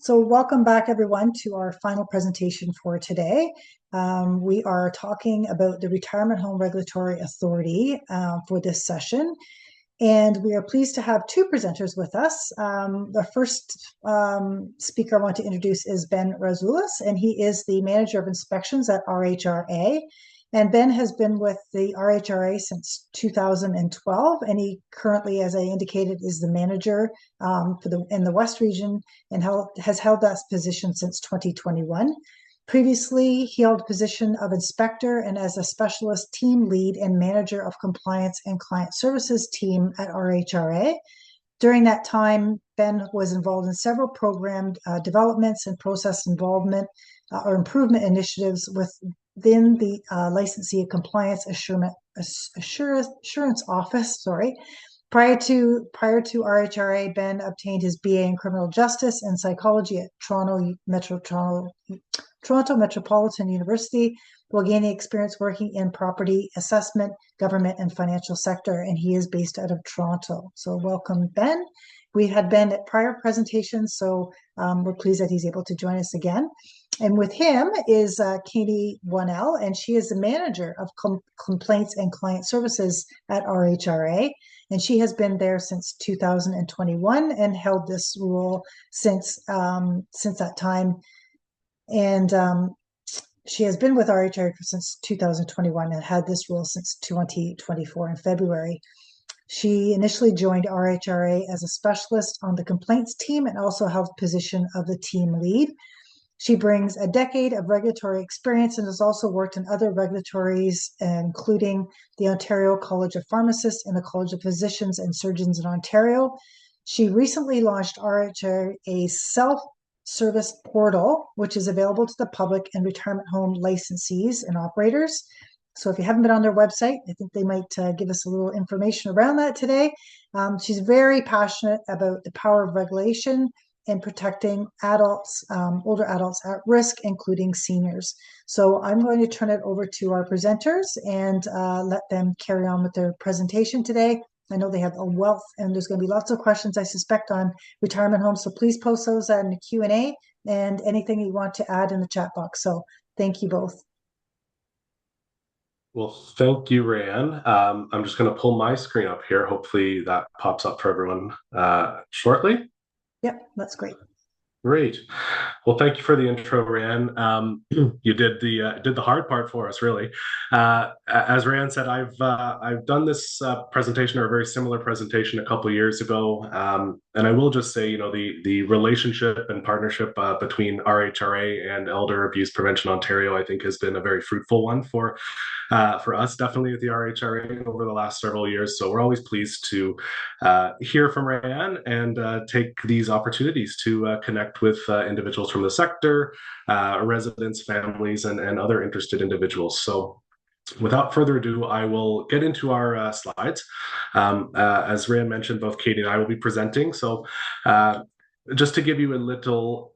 So welcome back, everyone, to our final presentation for today. We are talking about the Retirement Home Regulatory Authority for this session. And we are pleased to have two presenters with us. The first speaker I want to introduce is Ben Razulis, and he is the Manager of Inspections at RHRA. And Ben has been with the RHRA since 2012, and he currently, as I indicated, is the manager in the West region and has held that position since 2021. Previously, he held the position of inspector and as a specialist team lead and manager of compliance and client services team at RHRA. During that time, Ben was involved in several program developments and process involvement or improvement initiatives within the licensee compliance assurance office. Prior to RHRA, Ben obtained his BA in criminal justice and psychology at Toronto Metropolitan University, while gaining experience working in property assessment, government, and financial sector, and he is based out of Toronto. So welcome, Ben. We had Ben at prior presentations, so we're pleased that he's able to join us again. And with him is Katie Wonnell, and she is the manager of complaints and client services at RHRA. And she has been there since 2021 and held this role since that time. And she has been with RHRA since 2021 and had this role since 2024 in February. She initially joined RHRA as a specialist on the complaints team and also held the position of the team lead. She brings a decade of regulatory experience and has also worked in other regulatories, including the Ontario College of Pharmacists and the College of Physicians and Surgeons in Ontario. She recently launched RHRA self-service portal, which is available to the public and retirement home licensees and operators. So if you haven't been on their website, I think they might give us a little information around that today. She's very passionate about the power of regulation and protecting adults, older adults at risk, including seniors. So I'm going to turn it over to our presenters and let them carry on with their presentation today. I know they have a wealth, and there's going to be lots of questions, I suspect, on retirement homes. So please post those in the Q&A and anything you want to add in the chat box. So thank you both. Well, thank you, Rayanne. I'm just going to pull my screen up here. Hopefully that pops up for everyone shortly. Yep, that's great. Great. Well, thank you for the intro, Rayanne. You did the hard part for us, really. As Rayanne said, I've done this presentation or a very similar presentation a couple of years ago, and I will just say, the relationship and partnership between RHRA and Elder Abuse Prevention Ontario, I think, has been a very fruitful one for us, definitely at the RHRA over the last several years. So we're always pleased to hear from Rayanne and take these opportunities to connect with individuals from the sector, residents, families, and other interested individuals. So without further ado, I will get into our slides. As Rayanne mentioned, both Katie and I will be presenting. So just to give you a little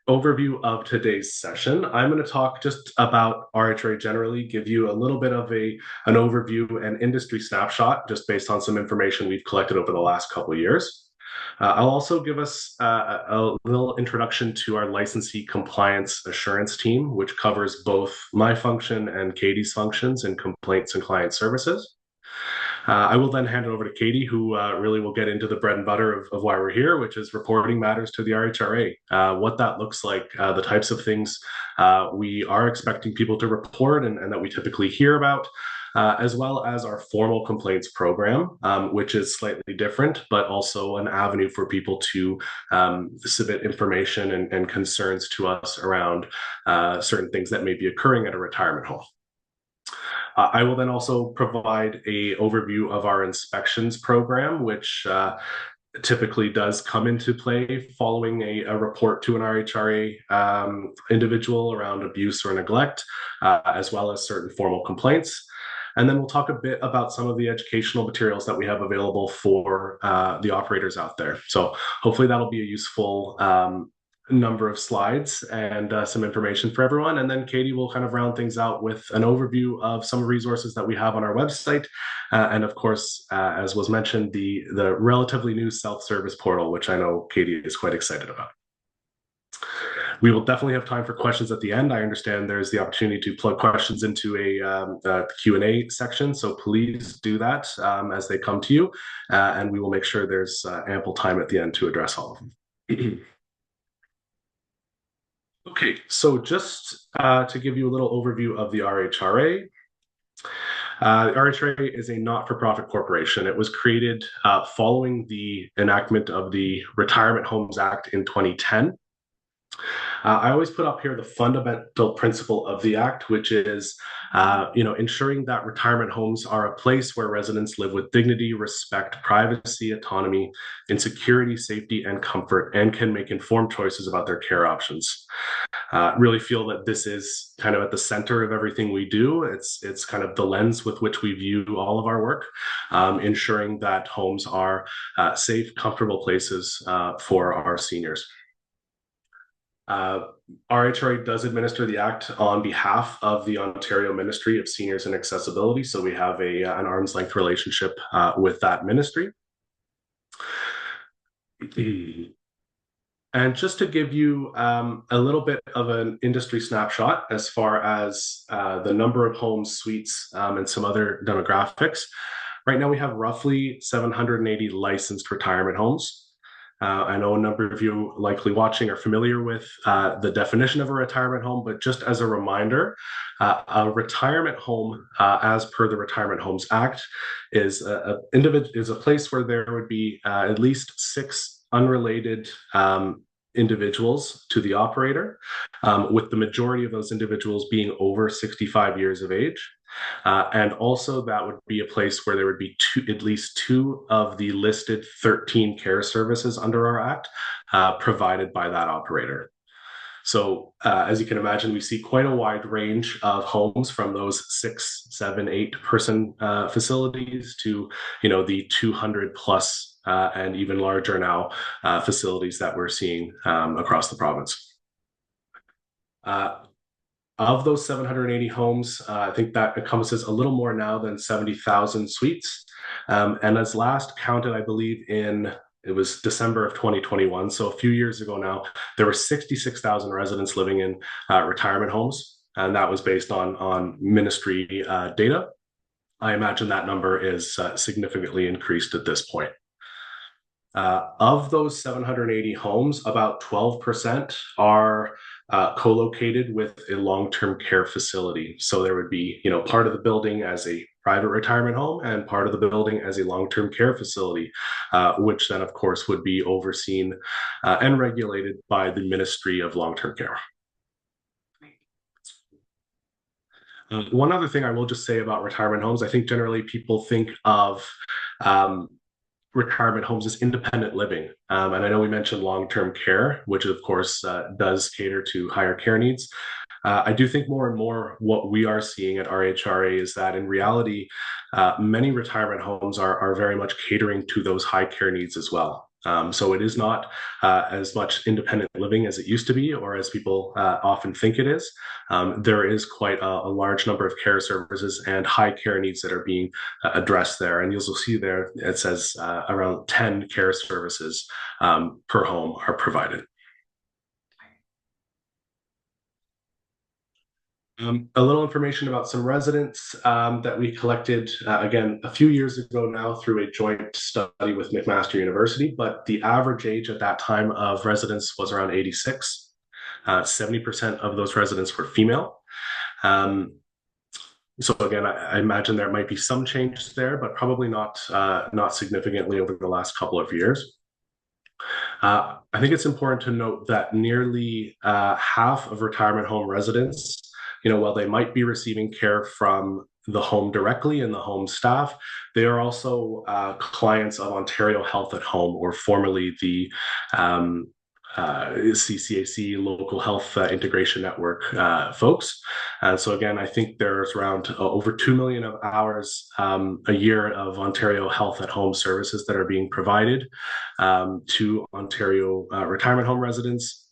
overview of today's session, I'm going to talk just about RHRA generally, give you a little bit of an overview and industry snapshot just based on some information we've collected over the last couple of years. I'll also give us a little introduction to our licensee compliance assurance team, which covers both my function and Katie's functions in complaints and client services. I will then hand it over to Katie, who really will get into the bread and butter of why we're here, which is reporting matters to the RHRA, what that looks like, the types of things we are expecting people to report and that we typically hear about, as well as our formal complaints program, which is slightly different, but also an avenue for people to submit information and concerns to us around certain things that may be occurring at a retirement home. I will then also provide an overview of our inspections program, which typically does come into play following a report to an RHRA individual around abuse or neglect, as well as certain formal complaints. And then we'll talk a bit about some of the educational materials that we have available for the operators out there. So hopefully that'll be a useful number of slides and some information for everyone. And then Katie will kind of round things out with an overview of some resources that we have on our website. And of course, as was mentioned, the relatively new self-service portal, which I know Katie is quite excited about. We will definitely have time for questions at the end. I understand there's the opportunity to plug questions into a Q&A section, so please do that as they come to you, and we will make sure there's ample time at the end to address all of them. Okay, so just to give you a little overview of the RHRA. The RHRA is a not-for-profit corporation. It was created following the enactment of the Retirement Homes Act in 2010. I always put up here the fundamental principle of the act, which is, ensuring that retirement homes are a place where residents live with dignity, respect, privacy, autonomy, insecurity, safety, and comfort, and can make informed choices about their care options. Really feel that this is kind of at the center of everything we do. It's kind of the lens with which we view all of our work, ensuring that homes are safe, comfortable places for our seniors. RHRA does administer the Act on behalf of the Ontario Ministry of Seniors and Accessibility, so we have an arm's length relationship with that ministry. And just to give you a little bit of an industry snapshot as far as the number of homes, suites, and some other demographics. Right now we have roughly 780 licensed retirement homes. I know a number of you likely watching are familiar with the definition of a retirement home, but just as a reminder, a retirement home, as per the Retirement Homes Act, is a place where there would be at least 6 unrelated individuals to the operator, with the majority of those individuals being over 65 years of age. And also that would be a place where there would be at least 2 of the listed 13 care services under our Act provided by that operator. So as you can imagine, we see quite a wide range of homes from those 6, 7, 8 person facilities to, the 200 plus and even larger now facilities that we're seeing across the province. Of those 780 homes, I think that encompasses a little more now than 70,000 suites. And as last counted, I believe it was December of 2021, so a few years ago now, there were 66,000 residents living in retirement homes, and that was based on ministry data. I imagine that number is significantly increased at this point. Of those 780 homes, about 12% are co-located with a long-term care facility. So there would be, part of the building as a private retirement home and part of the building as a long-term care facility, which then, of course, would be overseen and regulated by the Ministry of Long-Term Care. One other thing I will just say about retirement homes, I think generally people think of retirement homes as independent living. And I know we mentioned long-term care, which of course does cater to higher care needs. I do think more and more what we are seeing at RHRA is that in reality, many retirement homes are very much catering to those high care needs as well. So it is not as much independent living as it used to be, or as people often think it is. There is quite a large number of care services and high care needs that are being addressed there. And you'll see there, it says around 10 care services per home are provided. A little information about some residents that we collected, again, a few years ago now through a joint study with McMaster University, but the average age at that time of residents was around 86. 70% of those residents were female. So again, I imagine there might be some change there, but probably not significantly over the last couple of years. I think it's important to note that nearly half of retirement home residents, while they might be receiving care from the home directly and the home staff, they are also clients of Ontario Health at Home, or formerly the CCAC Local Health Integration Network folks. So again, I think there's around over 2 million of hours a year of Ontario Health at Home services that are being provided to Ontario retirement home residents.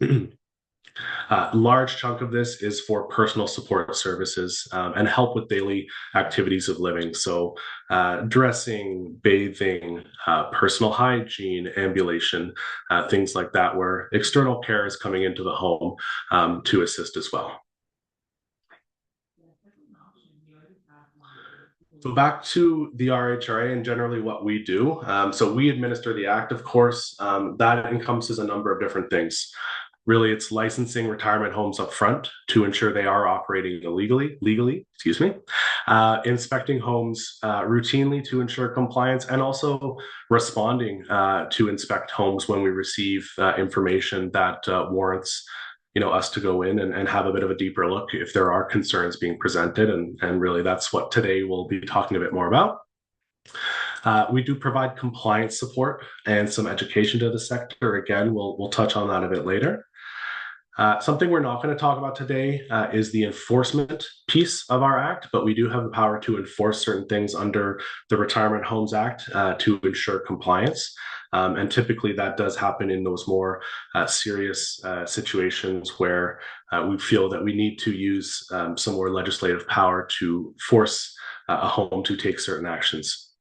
Large chunk of this is for personal support services and help with daily activities of living. So dressing, bathing, personal hygiene, ambulation, things like that, where external care is coming into the home to assist as well. So back to the RHRA and generally what we do. So we administer the act, of course. That encompasses a number of different things. Really, it's licensing retirement homes up front to ensure they are operating legally, inspecting homes routinely to ensure compliance, and also responding to inspect homes when we receive information that warrants us to go in and have a bit of a deeper look if there are concerns being presented. And really, that's what today we'll be talking a bit more about. We do provide compliance support and some education to the sector. Again, we'll touch on that a bit later. Something we're not going to talk about today is the enforcement piece of our act, but we do have the power to enforce certain things under the Retirement Homes Act to ensure compliance. And typically that does happen in those more serious situations where we feel that we need to use some more legislative power to force a home to take certain actions.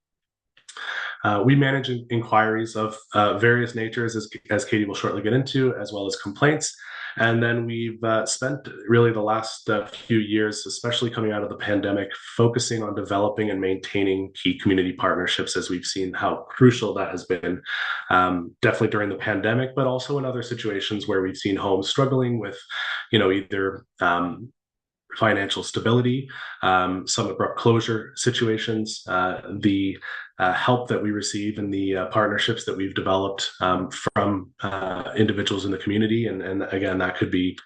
We manage inquiries of various natures, as Katie will shortly get into, as well as complaints. And then we've spent really the last few years, especially coming out of the pandemic, focusing on developing and maintaining key community partnerships, as we've seen how crucial that has been, definitely during the pandemic, but also in other situations where we've seen homes struggling with, either financial stability, some abrupt closure situations, the help that we receive and the partnerships that we've developed from individuals in the community. And again, that could be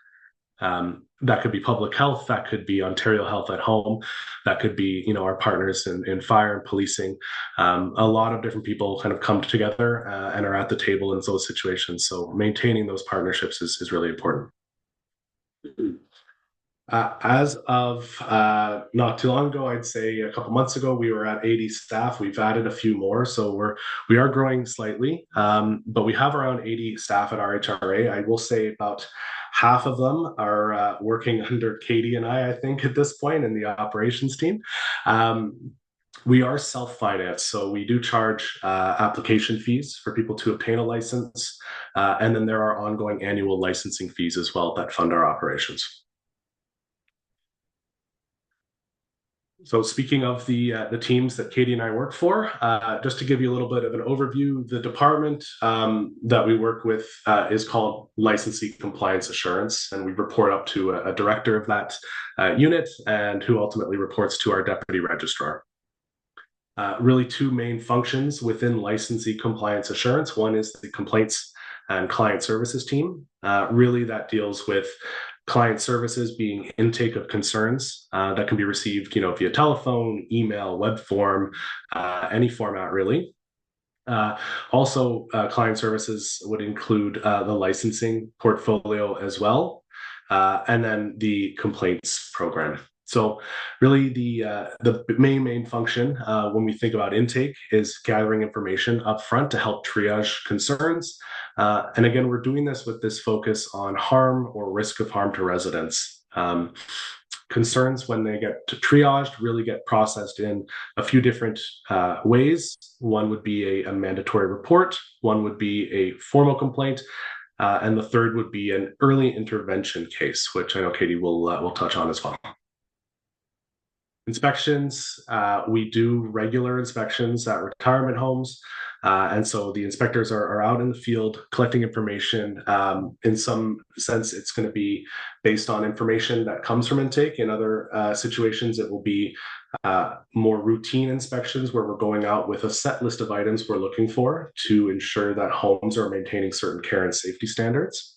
public health, that could be Ontario Health at Home, that could be, our partners in fire and policing. A lot of different people kind of come together and are at the table in those situations. So maintaining those partnerships is really important. As of not too long ago, I'd say a couple months ago, we were at 80 staff. We've added a few more, so we are growing slightly, but we have around 80 staff at RHRA. I will say about half of them are working under Katie and I think, at this point in the operations team. We are self-financed, so we do charge application fees for people to obtain a license, and then there are ongoing annual licensing fees as well that fund our operations. So speaking of the teams that Katie and I work for, just to give you a little bit of an overview, the department that we work with is called Licensee Compliance Assurance, and we report up to a director of that unit, and who ultimately reports to our deputy registrar. Really two main functions within Licensee Compliance Assurance. One is the complaints and client services team. Really that deals with client services being intake of concerns that can be received, via telephone, email, web form, any format really. Also, client services would include the licensing portfolio as well, and then the complaints program. So really the main function when we think about intake is gathering information up front to help triage concerns. And again, we're doing this with this focus on harm or risk of harm to residents. Concerns, when they get triaged, really get processed in a few different ways. One would be a mandatory report, one would be a formal complaint, and the third would be an early intervention case, which I know Katie will touch on as well. Inspections, we do regular inspections at retirement homes. And so the inspectors are out in the field collecting information. In some sense, it's going to be based on information that comes from intake. In other situations, it will be more routine inspections where we're going out with a set list of items we're looking for to ensure that homes are maintaining certain care and safety standards.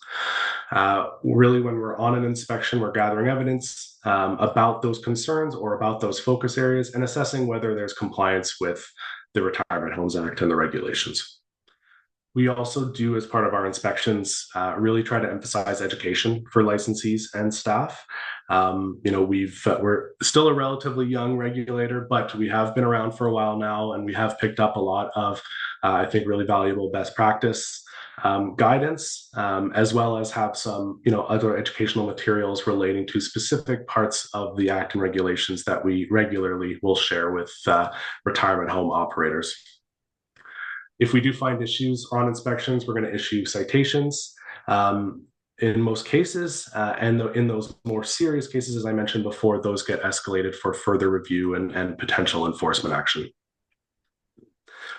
Really, when we're on an inspection, we're gathering evidence about those concerns or about those focus areas and assessing whether there's compliance with the Retirement Homes Act and the regulations. We also do, as part of our inspections, really try to emphasize education for licensees and staff. We're still a relatively young regulator, but we have been around for a while now, and we have picked up a lot of I think really valuable best practice guidance, as well as have some, other educational materials relating to specific parts of the Act and regulations that we regularly will share with retirement home operators. If we do find issues on inspections, we're going to issue citations. In most cases, and in those more serious cases, as I mentioned before, those get escalated for further review and potential enforcement action.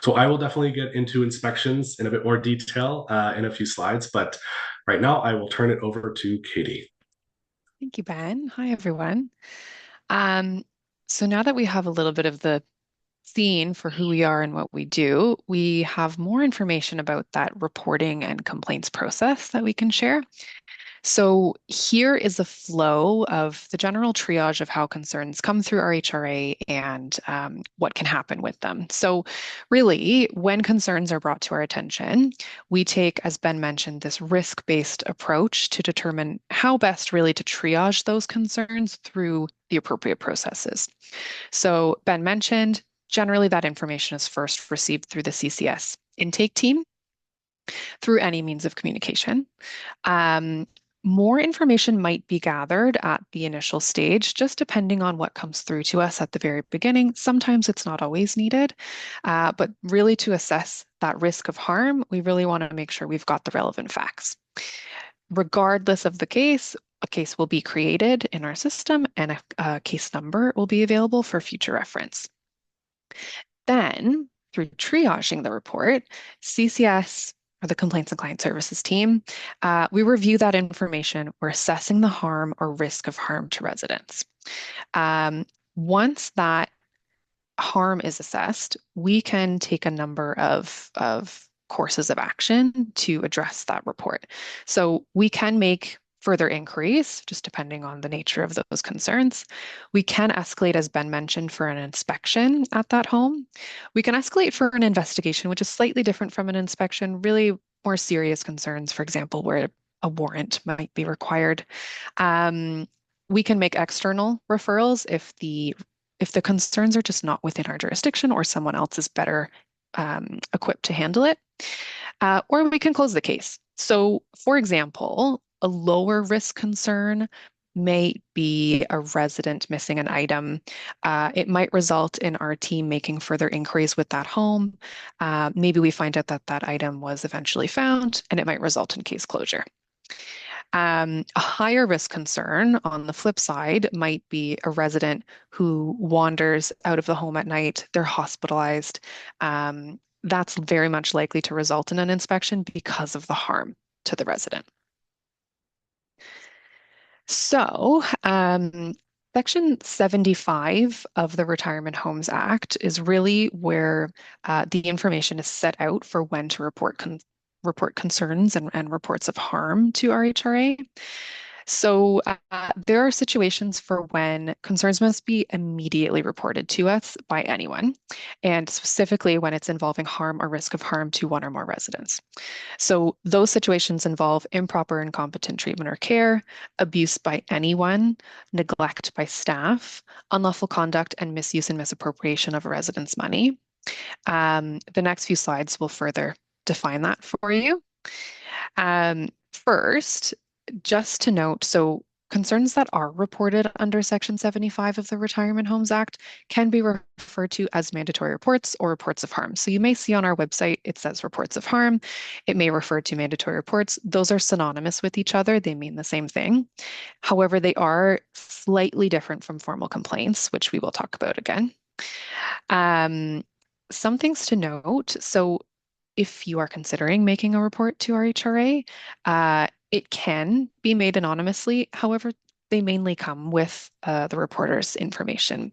So I will definitely get into inspections in a bit more detail in a few slides, but right now I will turn it over to Katie. Thank you, Ben. Hi, everyone. Um, so now that we have a little bit of the scene for who we are and what we do, we have more information about that reporting and complaints process that we can share. So here is the flow of the general triage of how concerns come through RHRA and what can happen with them. So really, when concerns are brought to our attention, we take, as Ben mentioned, this risk-based approach to determine how best really to triage those concerns through the appropriate processes. So Ben mentioned, generally that information is first received through the CCS intake team, through any means of communication. More information might be gathered at the initial stage, just depending on what comes through to us at the very beginning. Sometimes it's not always needed, but really to assess that risk of harm, we really want to make sure we've got the relevant facts. Regardless of the case, a case will be created in our system and a case number will be available for future reference. Then, through triaging the report, CCS, or the Complaints and Client Services team, we review that information. We're assessing the harm or risk of harm to residents. Once that harm is assessed, we can take a number of courses of action to address that report. So we can make further inquiries, just depending on the nature of those concerns. We can escalate, as Ben mentioned, for an inspection at that home. We can escalate for an investigation, which is slightly different from an inspection, really more serious concerns, for example, where a warrant might be required. We can make external referrals if the concerns are just not within our jurisdiction or someone else is better equipped to handle it. Or we can close the case. So, for example, a lower risk concern may be a resident missing an item. It might result in our team making further inquiries with that home. Maybe we find out that that item was eventually found, and it might result in case closure. A higher risk concern on the flip side might be a resident who wanders out of the home at night, they're hospitalized. That's very much likely to result in an inspection because of the harm to the resident. So, Section 75 of the Retirement Homes Act is really where the information is set out for when to report concerns and reports of harm to RHRA. So there are situations for when concerns must be immediately reported to us by anyone, and specifically when it's involving harm or risk of harm to one or more residents. So those situations involve improper and incompetent treatment or care, abuse by anyone, neglect by staff, unlawful conduct, and misuse and misappropriation of a resident's money. The next few slides will further define that for you. First, just to note, so concerns that are reported under Section 75 of the Retirement Homes Act can be referred to as mandatory reports or reports of harm. So you may see on our website, it says reports of harm. It may refer to mandatory reports. Those are synonymous with each other. They mean the same thing. However, they are slightly different from formal complaints, which we will talk about again. Some things to note. So if you are considering making a report to RHRA, it can be made anonymously. However, they mainly come with the reporter's information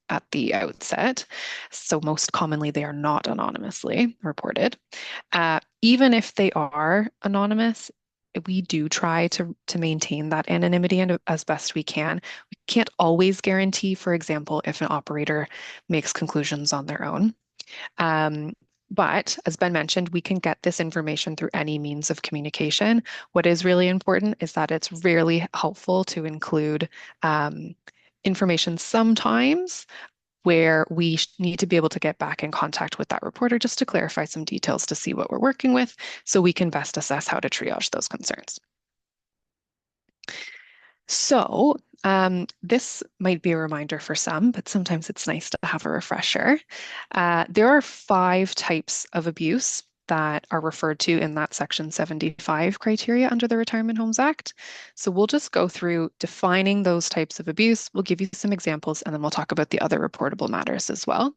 at the outset. So most commonly, they are not anonymously reported. Even if they are anonymous, we do try to maintain that anonymity and as best we can. We can't always guarantee, for example, if an operator makes conclusions on their own. But as Ben mentioned, we can get this information through any means of communication. What is really important is that it's rarely helpful to include information sometimes where we need to be able to get back in contact with that reporter just to clarify some details to see what we're working with so we can best assess how to triage those concerns. So this might be a reminder for some, but sometimes it's nice to have a refresher. There are 5 types of abuse that are referred to in that Section 75 criteria under the Retirement Homes Act. So we'll just go through defining those types of abuse. We'll give you some examples, and then we'll talk about the other reportable matters as well.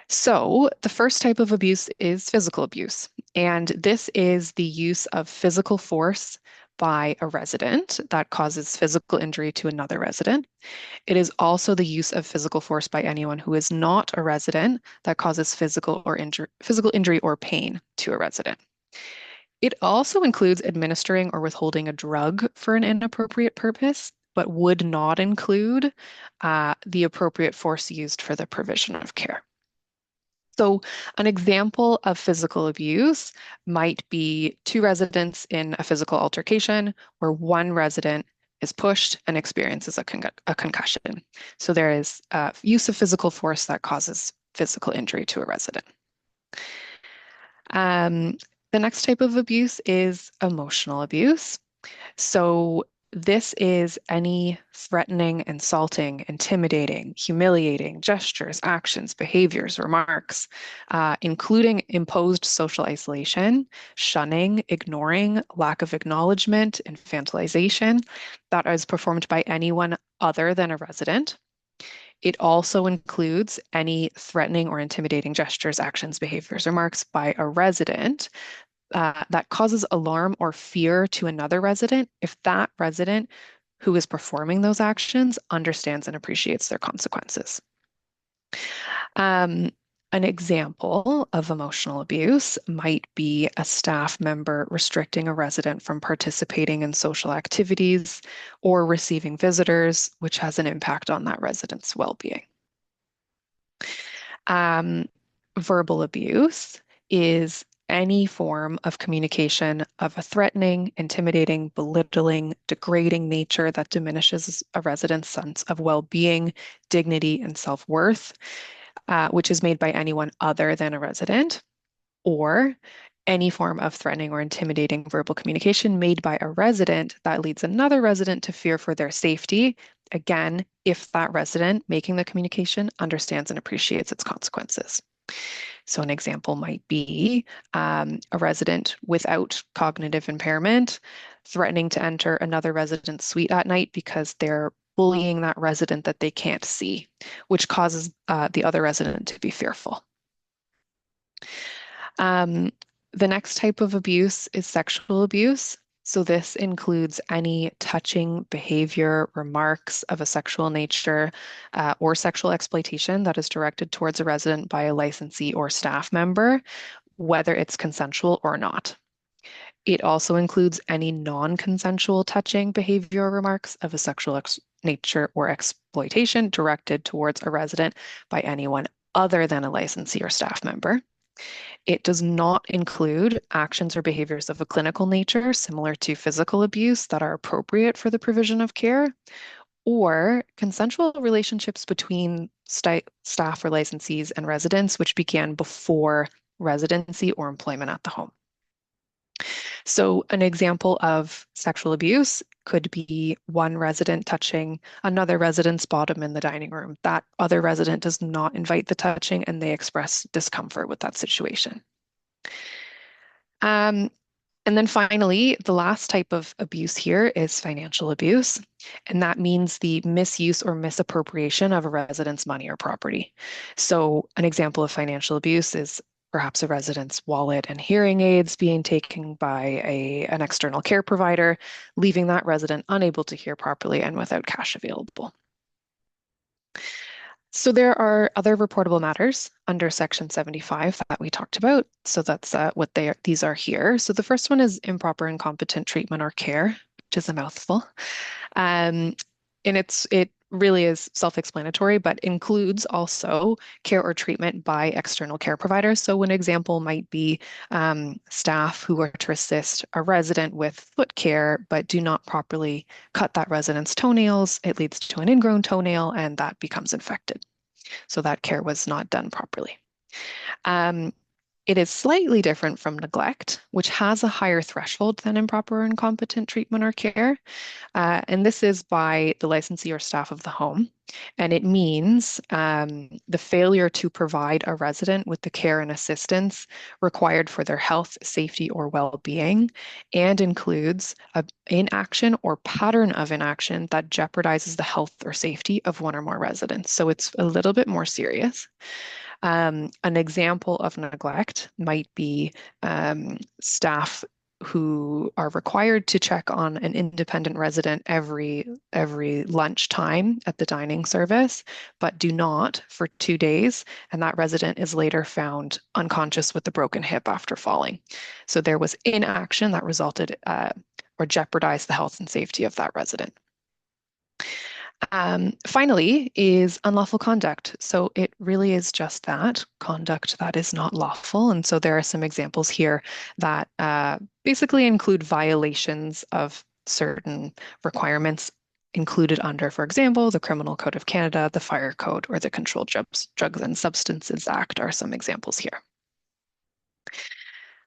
So the first type of abuse is physical abuse, and this is the use of physical force by a resident that causes physical injury to another resident. It is also the use of physical force by anyone who is not a resident that causes physical injury or pain to a resident. It also includes administering or withholding a drug for an inappropriate purpose, but would not include the appropriate force used for the provision of care. So an example of physical abuse might be 2 residents in a physical altercation where one resident is pushed and experiences a concussion. So there is use of physical force that causes physical injury to a resident. The next type of abuse is emotional abuse. So this is any threatening, insulting, intimidating, humiliating gestures, actions, behaviors, remarks, including imposed social isolation, shunning, ignoring, lack of acknowledgement, infantilization that is performed by anyone other than a resident. It also includes any threatening or intimidating gestures, actions, behaviors, remarks by a resident that causes alarm or fear to another resident if that resident who is performing those actions understands and appreciates their consequences. An example of emotional abuse might be a staff member restricting a resident from participating in social activities or receiving visitors, which has an impact on that resident's well-being. Verbal abuse is any form of communication of a threatening, intimidating, belittling, degrading nature that diminishes a resident's sense of well-being, dignity, and self-worth, which is made by anyone other than a resident, or any form of threatening or intimidating verbal communication made by a resident that leads another resident to fear for their safety, again, if that resident making the communication understands and appreciates its consequences. So an example might be a resident without cognitive impairment threatening to enter another resident's suite at night because they're bullying that resident that they can't see, which causes the other resident to be fearful. The next type of abuse is sexual abuse. So this includes any touching behavior, remarks of a sexual nature, or sexual exploitation that is directed towards a resident by a licensee or staff member, whether it's consensual or not. It also includes any non-consensual touching behavior or remarks of a sexual nature or exploitation directed towards a resident by anyone other than a licensee or staff member. It does not include actions or behaviors of a clinical nature, similar to physical abuse, that are appropriate for the provision of care, or consensual relationships between staff or licensees and residents, which began before residency or employment at the home. So an example of sexual abuse could be one resident touching another resident's bottom in the dining room. That other resident does not invite the touching and they express discomfort with that situation. And then finally, the last type of abuse here is financial abuse, and that means the misuse or misappropriation of a resident's money or property. So an example of financial abuse is perhaps a resident's wallet and hearing aids being taken by an external care provider, leaving that resident unable to hear properly and without cash available. So there are other reportable matters under Section 75 that we talked about. So that's what these are here. So the first one is improper and incompetent treatment or care, which is a mouthful. And it really is self-explanatory, but includes also care or treatment by external care providers. So an example might be staff who are to assist a resident with foot care, but do not properly cut that resident's toenails. It leads to an ingrown toenail, and that becomes infected. So that care was not done properly. It is slightly different from neglect, which has a higher threshold than improper or incompetent treatment or care. And this is by the licensee or staff of the home. And it means the failure to provide a resident with the care and assistance required for their health, safety, or well-being, and includes an inaction or pattern of inaction that jeopardizes the health or safety of one or more residents. So it's a little bit more serious. An example of neglect might be staff who are required to check on an independent resident every lunchtime at the dining service, but do not for 2 days, and that resident is later found unconscious with a broken hip after falling. So there was inaction that resulted or jeopardized the health and safety of that resident. Finally is unlawful conduct. So it really is just that, conduct that is not lawful. And so there are some examples here that basically include violations of certain requirements included under, for example, the Criminal Code of Canada, the Fire Code, or the Controlled Drugs and Substances Act are some examples here.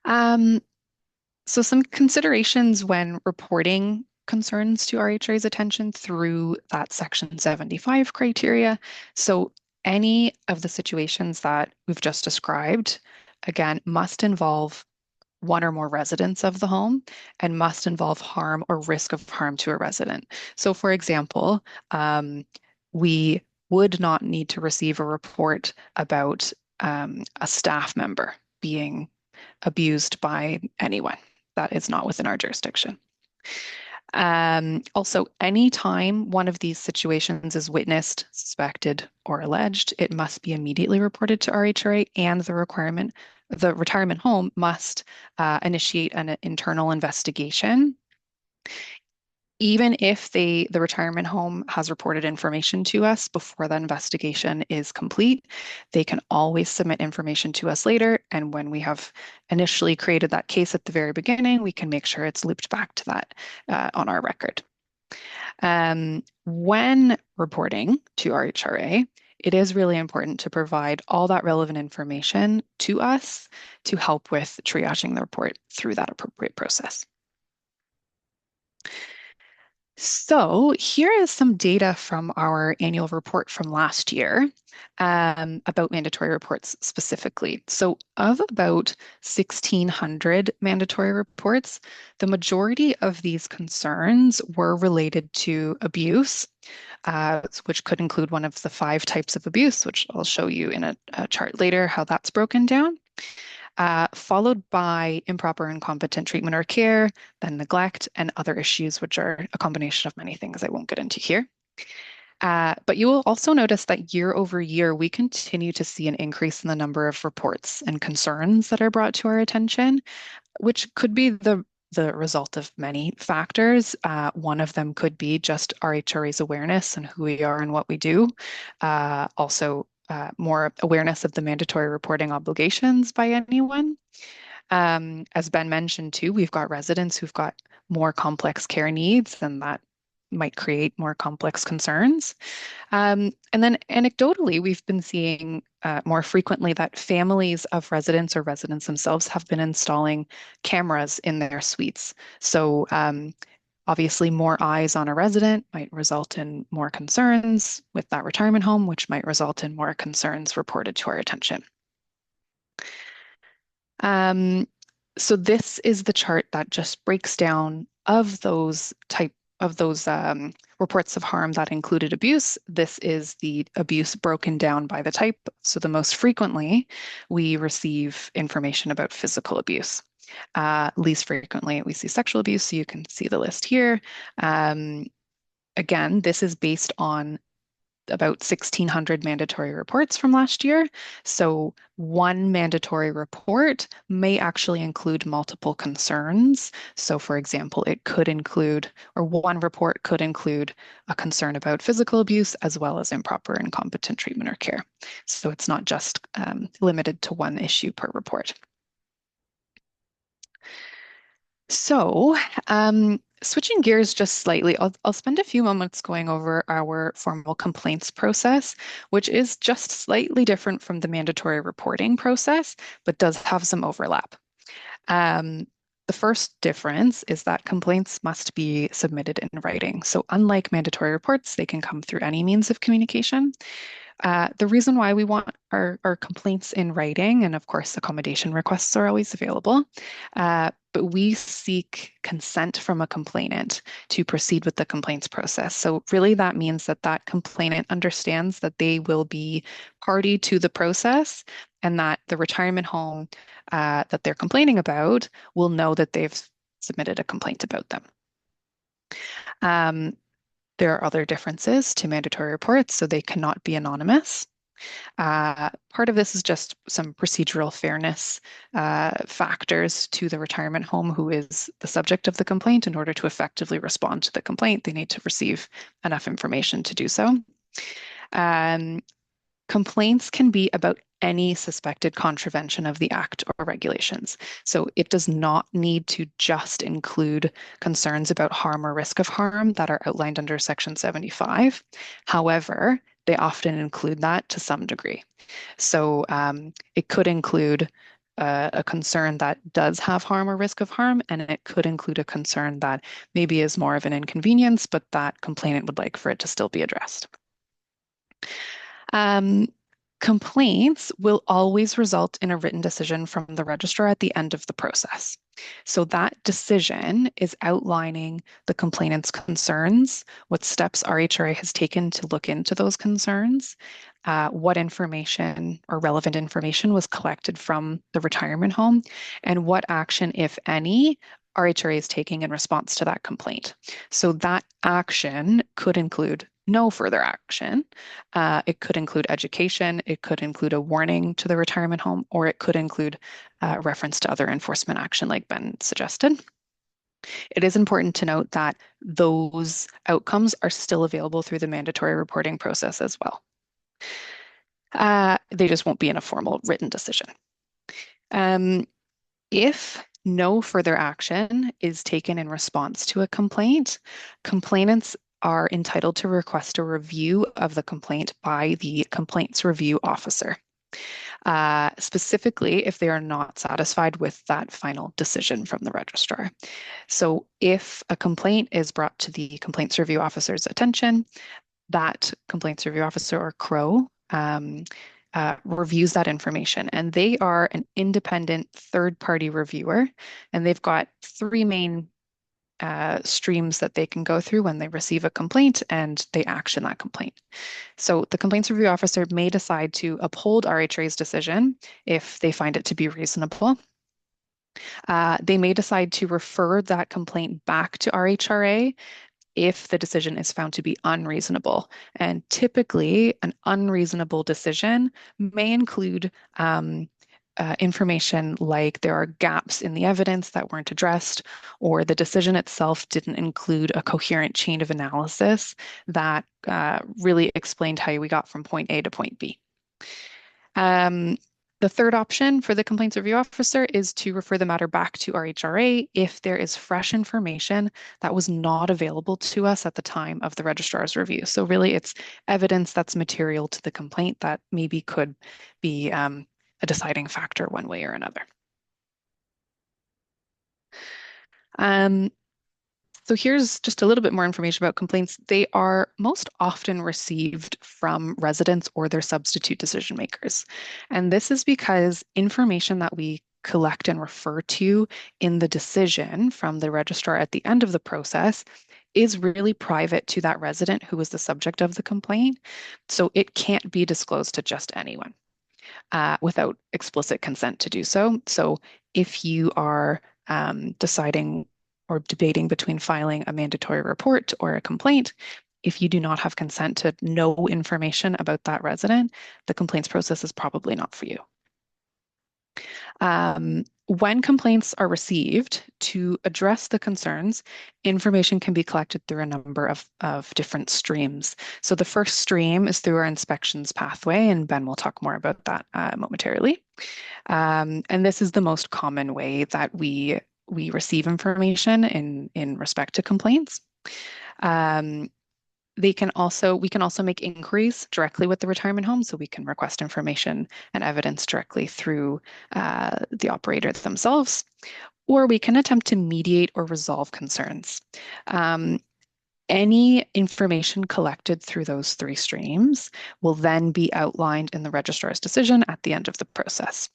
So some considerations when reporting concerns to RHRA's attention through that Section 75 criteria. So any of the situations that we've just described, again, must involve one or more residents of the home and must involve harm or risk of harm to a resident. So for example, we would not need to receive a report about a staff member being abused by anyone. That is not within our jurisdiction. Also, anytime one of these situations is witnessed, suspected, or alleged, it must be immediately reported to RHRA, and the retirement home must initiate an internal investigation. Even if the retirement home has reported information to us before that investigation is complete, they can always submit information to us later. And when we have initially created that case at the very beginning, we can make sure it's looped back to that on our record. When reporting to RHRA, it is really important to provide all that relevant information to us to help with triaging the report through that appropriate process. So here is some data from our annual report from last year about mandatory reports specifically. So of about 1,600 mandatory reports, the majority of these concerns were related to abuse, which could include one of the 5 types of abuse, which I'll show you in a chart later how that's broken down. Followed by improper and incompetent treatment or care, then neglect, and other issues, which are a combination of many things I won't get into here. But you will also notice that year over year, we continue to see an increase in the number of reports and concerns that are brought to our attention, which could be the result of many factors. One of them could be just RHRA's awareness and who we are and what we do. Also, more awareness of the mandatory reporting obligations by anyone. As Ben mentioned too, we've got residents who've got more complex care needs, and that might create more complex concerns. And then anecdotally, we've been seeing more frequently that families of residents or residents themselves have been installing cameras in their suites. So obviously, more eyes on a resident might result in more concerns with that retirement home, which might result in more concerns reported to our attention. So this is the chart that just breaks down of those reports of harm that included abuse. This is the abuse broken down by the type. So the most frequently, we receive information about physical abuse. Least frequently, we see sexual abuse, so you can see the list here. Again, this is based on about 1,600 mandatory reports from last year. So one mandatory report may actually include multiple concerns. So for example, it could include, or one report could include a concern about physical abuse as well as improper and incompetent treatment or care. So it's not just limited to one issue per report. So Switching gears just slightly, I'll spend a few moments going over our formal complaints process, which is just slightly different from the mandatory reporting process, but does have some overlap. Um, the first difference is that complaints must be submitted in writing. So unlike mandatory reports, they can come through any means of communication. The reason why we want our complaints in writing, and of course, accommodation requests are always available, but we seek consent from a complainant to proceed with the complaints process. So really that means that that complainant understands that they will be party to the process and that the retirement home that they're complaining about will know that they've submitted a complaint about them. There are other differences to mandatory reports, so they cannot be anonymous. Part of this is just some procedural fairness factors to the retirement home who is the subject of the complaint. In order to effectively respond to the complaint, they need to receive enough information to do so. Complaints can be about any suspected contravention of the Act or regulations. So it does not need to just include concerns about harm or risk of harm that are outlined under Section 75. However, they often include that to some degree. So it could include a concern that does have harm or risk of harm, and it could include a concern that maybe is more of an inconvenience, but that complainant would like for it to still be addressed. Complaints will always result in a written decision from the registrar at the end of the process. So that decision is outlining the complainant's concerns, what steps RHRA has taken to look into those concerns, what information or relevant information was collected from the retirement home, and what action, if any, RHRA is taking in response to that complaint. So that action could include no further action. It could include education. It could include a warning to the retirement home, or it could include reference to other enforcement action like Ben suggested. It is important to note that those outcomes are still available through the mandatory reporting process as well. They just won't be in a formal written decision. If no further action is taken in response to a complaint, complainants are entitled to request a review of the complaint by the complaints review officer, specifically if they are not satisfied with that final decision from the registrar. So if a complaint is brought to the complaints review officer's attention, that complaints review officer, or CRO, reviews that information, and they are an independent third-party reviewer, and they've got three main streams that they can go through when they receive a complaint and they action that complaint. So the complaints review officer may decide to uphold RHRA's decision if they find it to be reasonable. They may decide to refer that complaint back to RHRA if the decision is found to be unreasonable. And typically, an unreasonable decision may include information like there are gaps in the evidence that weren't addressed, or the decision itself didn't include a coherent chain of analysis that really explained how we got from point A to point B. The third option for the complaints review officer is to refer the matter back to RHRA if there is fresh information that was not available to us at the time of the registrar's review. So really it's evidence that's material to the complaint that maybe could be a deciding factor one way or another. So here's just a little bit more information about complaints. They are most often received from residents or their substitute decision makers. And this is because information that we collect and refer to in the decision from the registrar at the end of the process is really private to that resident who was the subject of the complaint. So it can't be disclosed to just anyone without explicit consent to do so. So if you are deciding or debating between filing a mandatory report or a complaint, if you do not have consent to know information about that resident, the complaints process is probably not for you. When complaints are received, to address the concerns, information can be collected through a number of different streams. So the first stream is through our inspections pathway, and Ben will talk more about that momentarily. And this is the most common way that we we receive information in respect to complaints. We can also make inquiries directly with the retirement home, so we can request information and evidence directly through the operator themselves, or we can attempt to mediate or resolve concerns. Any information collected through those three streams will then be outlined in the registrar's decision at the end of the process.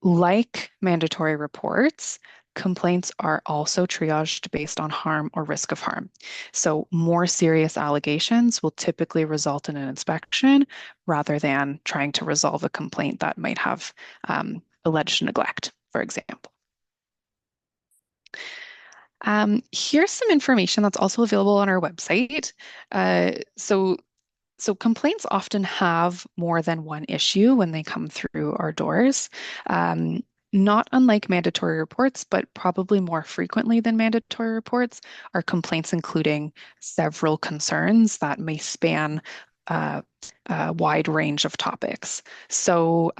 Like mandatory reports, complaints are also triaged based on harm or risk of harm. So more serious allegations will typically result in an inspection rather than trying to resolve a complaint that might have alleged neglect, for example. Here's some information that's also available on our website. So complaints often have more than one issue when they come through our doors. Not unlike mandatory reports, but probably more frequently than mandatory reports, are complaints including several concerns that may span a wide range of topics. So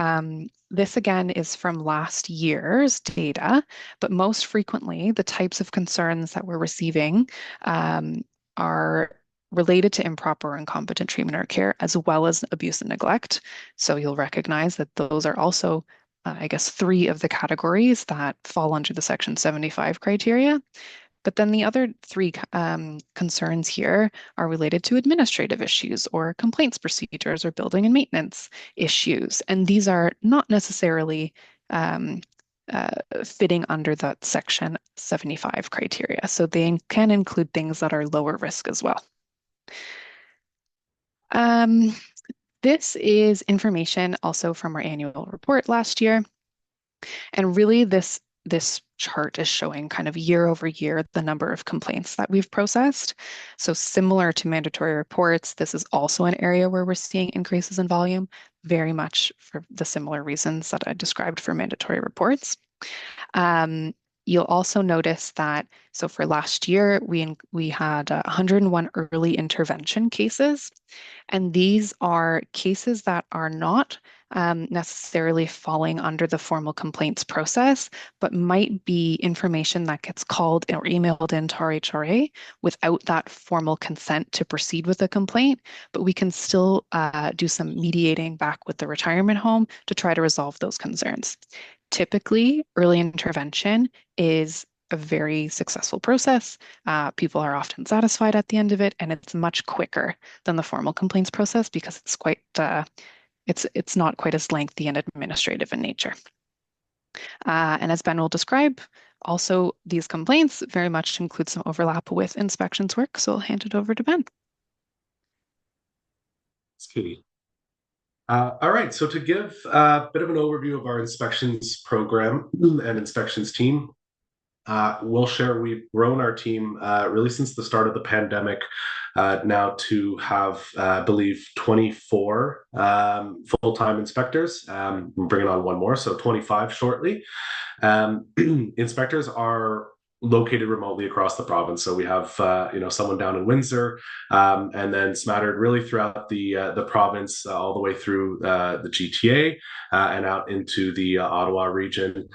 this again is from last year's data, but most frequently the types of concerns that we're receiving are related to improper or incompetent treatment or care, as well as abuse and neglect. So you'll recognize that those are also, I guess, three of the categories that fall under the Section 75 criteria. But then the other three concerns here are related to administrative issues or complaints procedures or building and maintenance issues. And these are not necessarily fitting under that Section 75 criteria. So they can include things that are lower risk as well. This is information also from our annual report last year. And really this chart is showing kind of year over year the number of complaints that we've processed. So similar to mandatory reports, this is also an area where we're seeing increases in volume, very much for the similar reasons that I described for mandatory reports. You'll also notice that, so for last year, we had 101 early intervention cases, and these are cases that are not necessarily falling under the formal complaints process, but might be information that gets called or emailed into RHRA without that formal consent to proceed with a complaint, but we can still do some mediating back with the retirement home to try to resolve those concerns. Typically, early intervention is a very successful process. People are often satisfied at the end of it, and it's much quicker than the formal complaints process because it's quite it's not quite as lengthy and administrative in nature. And as Ben will describe, also these complaints very much include some overlap with inspections work. So I'll hand it over to Ben. Thanks, Katie. All right, so to give a bit of an overview of our inspections program and inspections team, we'll share we've grown our team really since the start of the pandemic now to have, I believe, 24 full-time inspectors. We're bringing on one more, so 25 shortly. Inspectors are located remotely across the province. So we have someone down in Windsor, and then smattered really throughout the province, all the way through the GTA and out into the Ottawa region.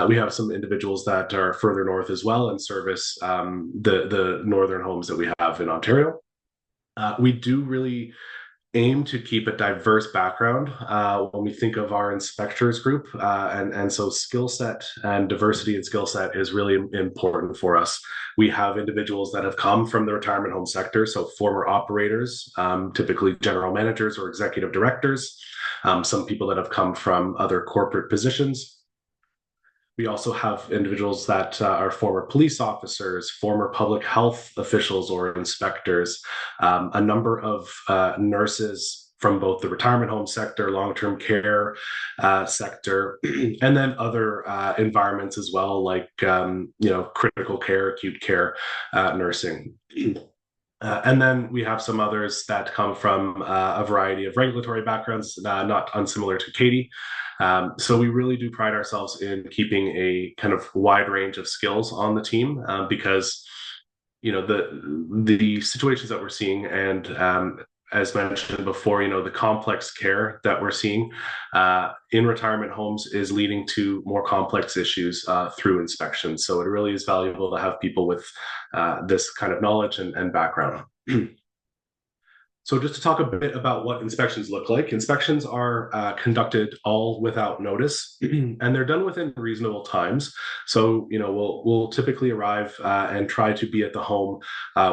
We have some individuals that are further north as well and service the northern homes that we have in Ontario. We do really aim to keep a diverse background when we think of our inspectors group, and so skill set and diversity in skill set is really important for us. We have individuals that have come from the retirement home sector, so former operators, typically general managers or executive directors, some people that have come from other corporate positions. We also have individuals that are former police officers, former public health officials or inspectors, a number of nurses from both the retirement home sector, long-term care sector, and then other environments as well, like critical care, acute care, nursing. And then we have some others that come from a variety of regulatory backgrounds, not unsimilar to Katie. So we really do pride ourselves in keeping a kind of wide range of skills on the team because the situations that we're seeing and as mentioned before, the complex care that we're seeing in retirement homes is leading to more complex issues through inspections. So it really is valuable to have people with this kind of knowledge and background. So just to talk a bit about what inspections look like, inspections are conducted all without notice, and they're done within reasonable times. So, we'll typically arrive and try to be at the home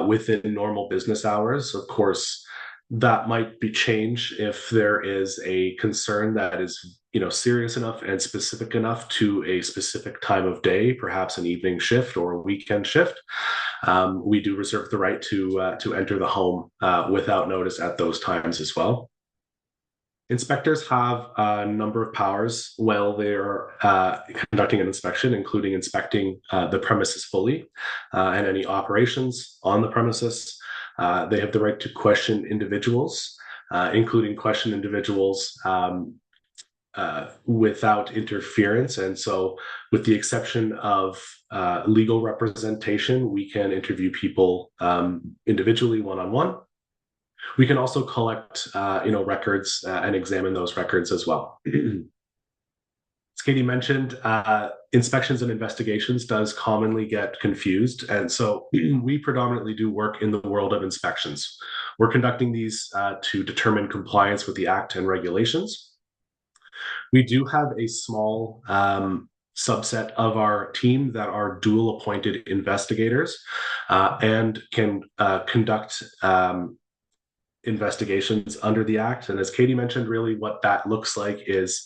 within normal business hours. Of course, that might be changed if there is a concern that is, serious enough and specific enough to a specific time of day, perhaps an evening shift or a weekend shift. We do reserve the right to enter the home without notice at those times as well. Inspectors have a number of powers while they're conducting an inspection, including inspecting the premises fully and any operations on the premises. They have the right to question individuals, including question individuals without interference. And so, with the exception of legal representation, we can interview people individually, one-on-one. We can also collect, records and examine those records as well. As Katie mentioned, inspections and investigations does commonly get confused. And so we predominantly do work in the world of inspections. We're conducting these to determine compliance with the Act and regulations. We do have a small subset of our team that are dual appointed investigators and can conduct investigations under the Act. And as Katie mentioned, really what that looks like is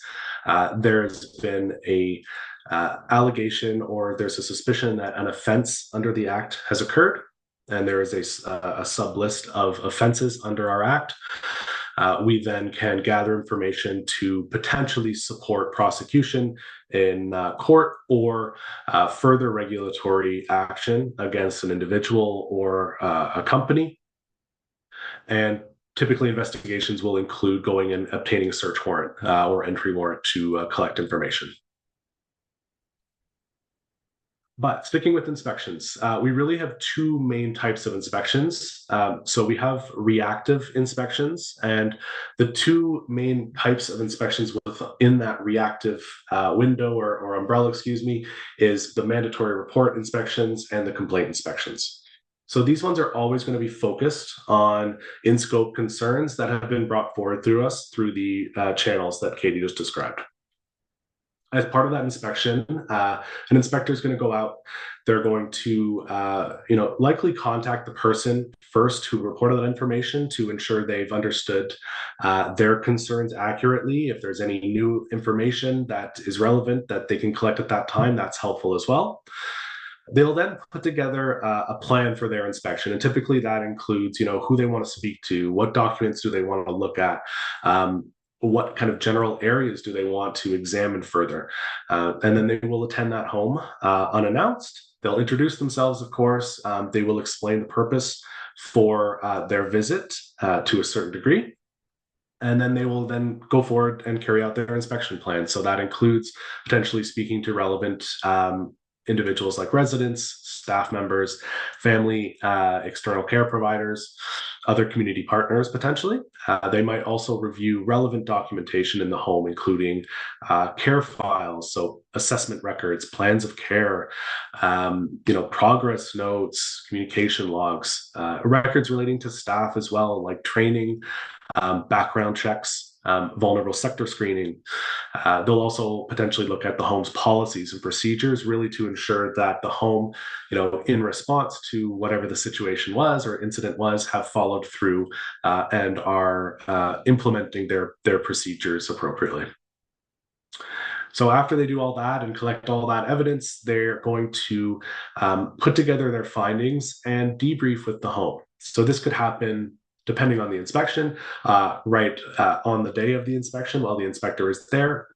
there's been a allegation or there's a suspicion that an offense under the Act has occurred, and there is a sub list of offenses under our Act. We then can gather information to potentially support prosecution in court or further regulatory action against an individual or a company. And typically investigations will include going and obtaining a search warrant or entry warrant to collect information. But sticking with inspections, we really have two main types of inspections. So we have reactive inspections, and the two main types of inspections within that reactive window or umbrella, is the mandatory report inspections and the complaint inspections. So these ones are always going to be focused on in-scope concerns that have been brought forward through us through the channels that Katie just described. As part of that inspection, an inspector is going to go out. They're going to, likely contact the person first who reported that information to ensure they've understood their concerns accurately. If there's any new information that is relevant that they can collect at that time, that's helpful as well. They'll then put together a plan for their inspection, and typically that includes, who they want to speak to, what documents do they want to look at, what kind of general areas do they want to examine further, and then they will attend that home unannounced. They'll introduce themselves, of course. They will explain the purpose for their visit to a certain degree. And then they will then go forward and carry out their inspection plan. So that includes potentially speaking to relevant individuals like residents, staff members, family, external care providers, other community partners potentially. They might also review relevant documentation in the home, including care files, so assessment records, plans of care, progress notes, communication logs, records relating to staff as well, like training, background checks, vulnerable sector screening. They'll also potentially look at the home's policies and procedures, really to ensure that the home, in response to whatever the situation was or incident was, have followed through and are implementing their procedures appropriately. So after they do all that and collect all that evidence, they're going to put together their findings and debrief with the home. So this could happen depending on the inspection, right on the day of the inspection while the inspector is there.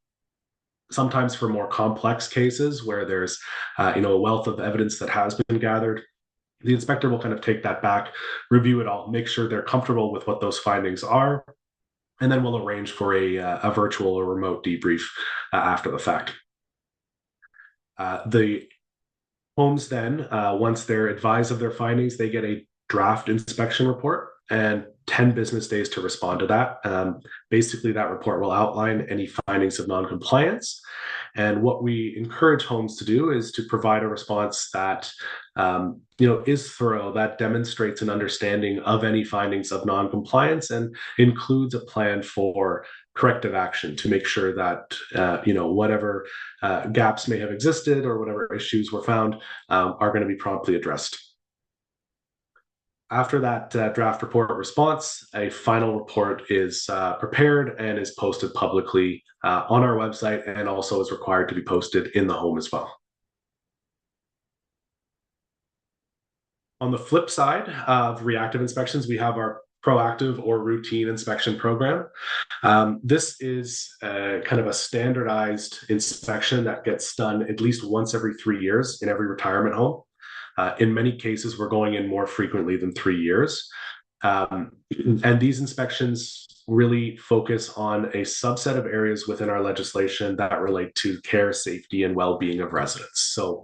Sometimes for more complex cases where there's a wealth of evidence that has been gathered, the inspector will kind of take that back, review it all, make sure they're comfortable with what those findings are, and then we'll arrange for a virtual or remote debrief after the fact. The homes then, once they're advised of their findings, they get a draft inspection report. And 10 business days to respond to that. Basically, that report will outline any findings of noncompliance. And what we encourage homes to do is to provide a response that is thorough, that demonstrates an understanding of any findings of noncompliance and includes a plan for corrective action to make sure that whatever gaps may have existed or whatever issues were found are going to be promptly addressed. After that draft report response, a final report is prepared and is posted publicly on our website, and also is required to be posted in the home as well. On the flip side of reactive inspections, we have our proactive or routine inspection program. This is kind of a standardized inspection that gets done at least once every 3 years in every retirement home. In many cases, we're going in more frequently than 3 years. And these inspections really focus on a subset of areas within our legislation that relate to care, safety, and well-being of residents. So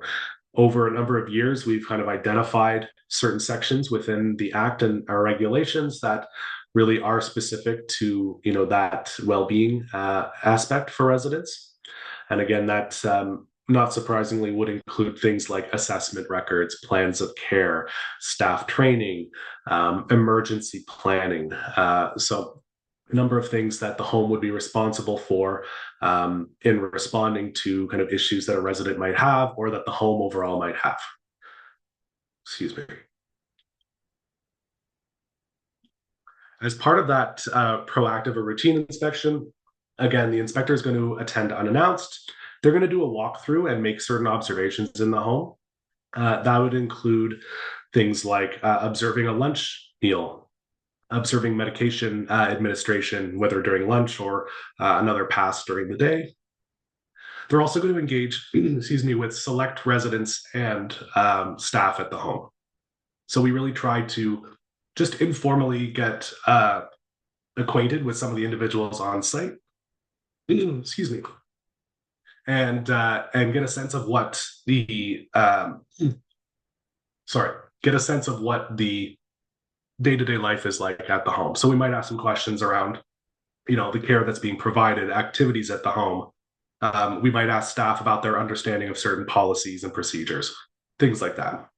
over a number of years, we've kind of identified certain sections within the Act and our regulations that really are specific to that well-being aspect for residents. And again, that not surprisingly would include things like assessment records, plans of care, staff training, emergency planning. So a number of things that the home would be responsible for in responding to kind of issues that a resident might have or that the home overall might have. Excuse me. As part of that proactive or routine inspection, again, the inspector is going to attend unannounced. They're going to do a walkthrough and make certain observations in the home. That would include things like observing a lunch meal, observing medication administration, whether during lunch or another pass during the day. They're also going to engage, with select residents and staff at the home. So we really try to just informally get acquainted with some of the individuals on site. Excuse me. And get a sense of what the day-to-day life is like at the home. So we might ask some questions around, the care that's being provided, activities at the home. We might ask staff about their understanding of certain policies and procedures, things like that.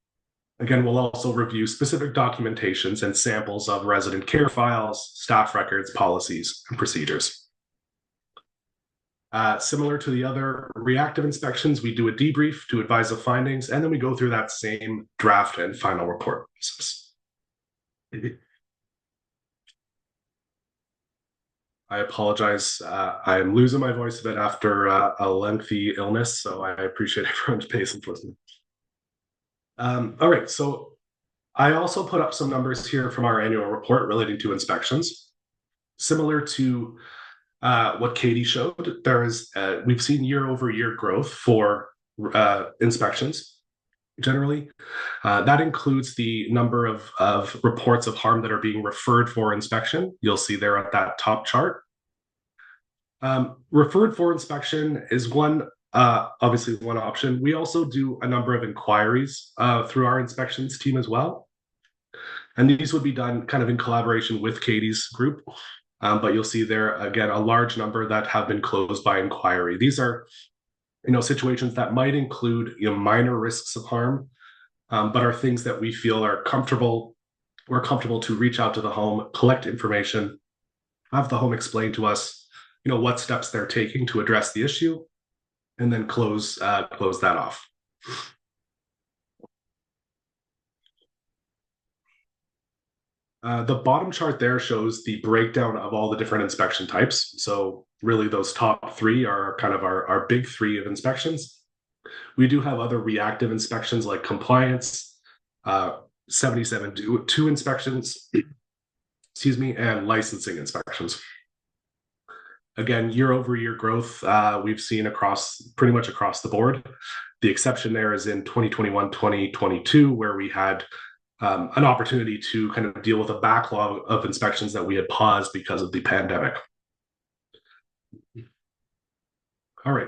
Again, we'll also review specific documentations and samples of resident care files, staff records, policies, and procedures. Similar to the other reactive inspections, we do a debrief to advise of findings, and then we go through that same draft and final report process. I apologize. I am losing my voice a bit after a lengthy illness, so I appreciate everyone's patience with me. All right, so I also put up some numbers here from our annual report relating to inspections. Similar to what Katie showed, we've seen year-over-year growth for inspections. Generally, that includes the number of reports of harm that are being referred for inspection. You'll see there at that top chart. Referred for inspection is obviously one option. We also do a number of inquiries through our inspections team as well. And these would be done kind of in collaboration with Katie's group. But you'll see there, again, a large number that have been closed by inquiry. These are situations that might include minor risks of harm, but are things that we feel we're comfortable to reach out to the home, collect information, have the home explain to us what steps they're taking to address the issue, and then close that off. The bottom chart there shows the breakdown of all the different inspection types. So really those top three are kind of our big three of inspections. We do have other reactive inspections like compliance, 77-2 inspections, and licensing inspections. Again, year-over-year growth we've seen pretty much across the board. The exception there is in 2021-2022, where we had an opportunity to kind of deal with a backlog of inspections that we had paused because of the pandemic. All right.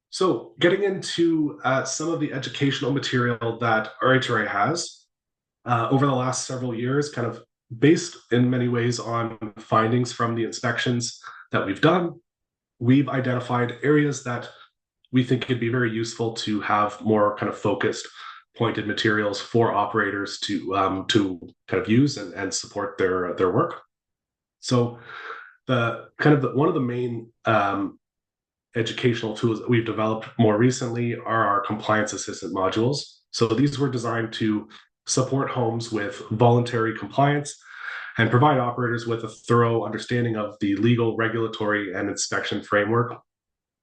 So getting into some of the educational material that RHRA has over the last several years, kind of based in many ways on findings from the inspections that we've done, we've identified areas that we think it'd be very useful to have more kind of focused, pointed materials for operators to kind of use and support their work. So one of the main educational tools that we've developed more recently are our compliance assistant modules. So these were designed to support homes with voluntary compliance and provide operators with a thorough understanding of the legal, regulatory, and inspection framework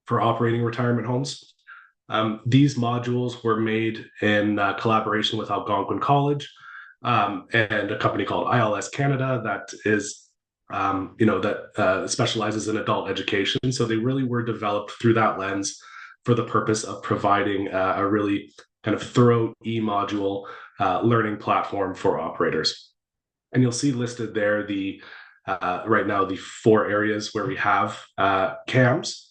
for operating retirement homes. These modules were made in collaboration with Algonquin College and a company called ILS Canada that is specializes in adult education. So they really were developed through that lens for the purpose of providing a really kind of thorough e-module learning platform for operators. And you'll see listed there right now the 4 areas where we have CAMs.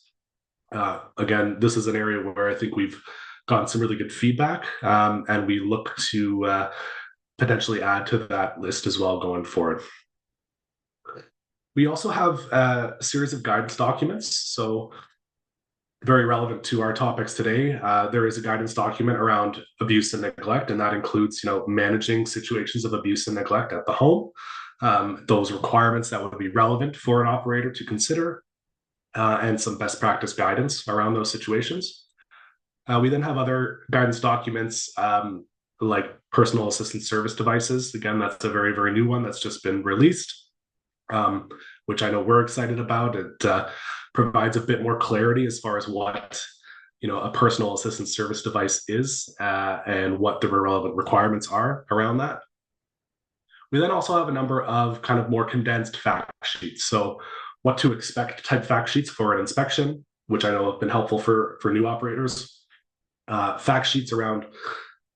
Again, this is an area where I think we've gotten some really good feedback, and we look to potentially add to that list as well going forward. We also have a series of guidance documents. So very relevant to our topics today, there is a guidance document around abuse and neglect, and that includes, managing situations of abuse and neglect at the home, those requirements that would be relevant for an operator to consider, and some best practice guidance around those situations. We then have other guidance documents like personal assistance service devices. Again, that's a very, very new one that's just been released, which I know we're excited about. It provides a bit more clarity as far as what a personal assistance service device is and what the relevant requirements are around that. We then also have a number of kind of more condensed fact sheets. So what to expect type fact sheets for an inspection, which I know have been helpful for new operators. Fact sheets around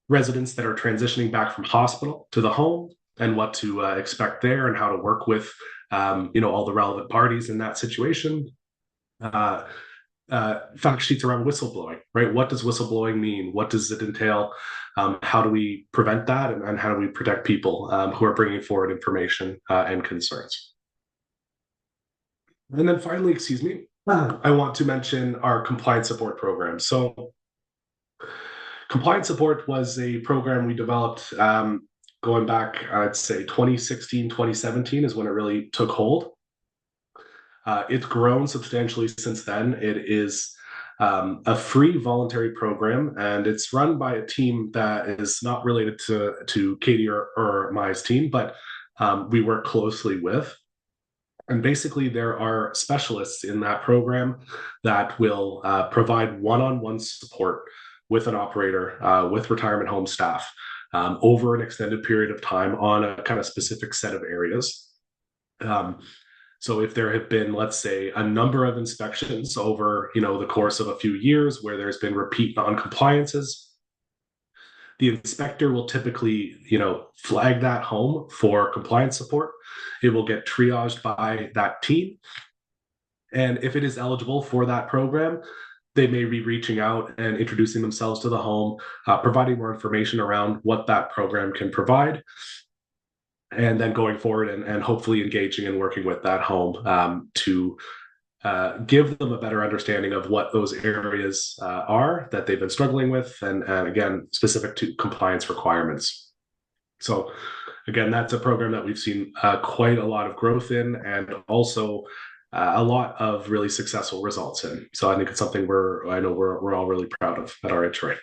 residents that are transitioning back from hospital to the home and what to expect there and how to work with all the relevant parties in that situation. Fact sheets around whistleblowing, right? What does whistleblowing mean? What does it entail? How do we prevent that? And how do we protect people who are bringing forward information and concerns? And then finally, I want to mention our compliance support program. So compliance support was a program we developed going back, I'd say 2016, 2017 is when it really took hold. It's grown substantially since then. It is a free voluntary program, and it's run by a team that is not related to Katie or Maya's team, but we work closely with. And basically, there are specialists in that program that will provide one-on-one support with an operator, with retirement home staff, over an extended period of time on a kind of specific set of areas. So if there have been, let's say, a number of inspections over, the course of a few years where there's been repeat non-compliances, the inspector will typically, flag that home for compliance support. It will get triaged by that team. And if it is eligible for that program, they may be reaching out and introducing themselves to the home, providing more information around what that program can provide, and then going forward and hopefully engaging and working with that home to give them a better understanding of what those areas are that they've been struggling with, and again, specific to compliance requirements. So again, that's a program that we've seen quite a lot of growth in, and also a lot of really successful results in. So I think it's something we're all really proud of at RHRA.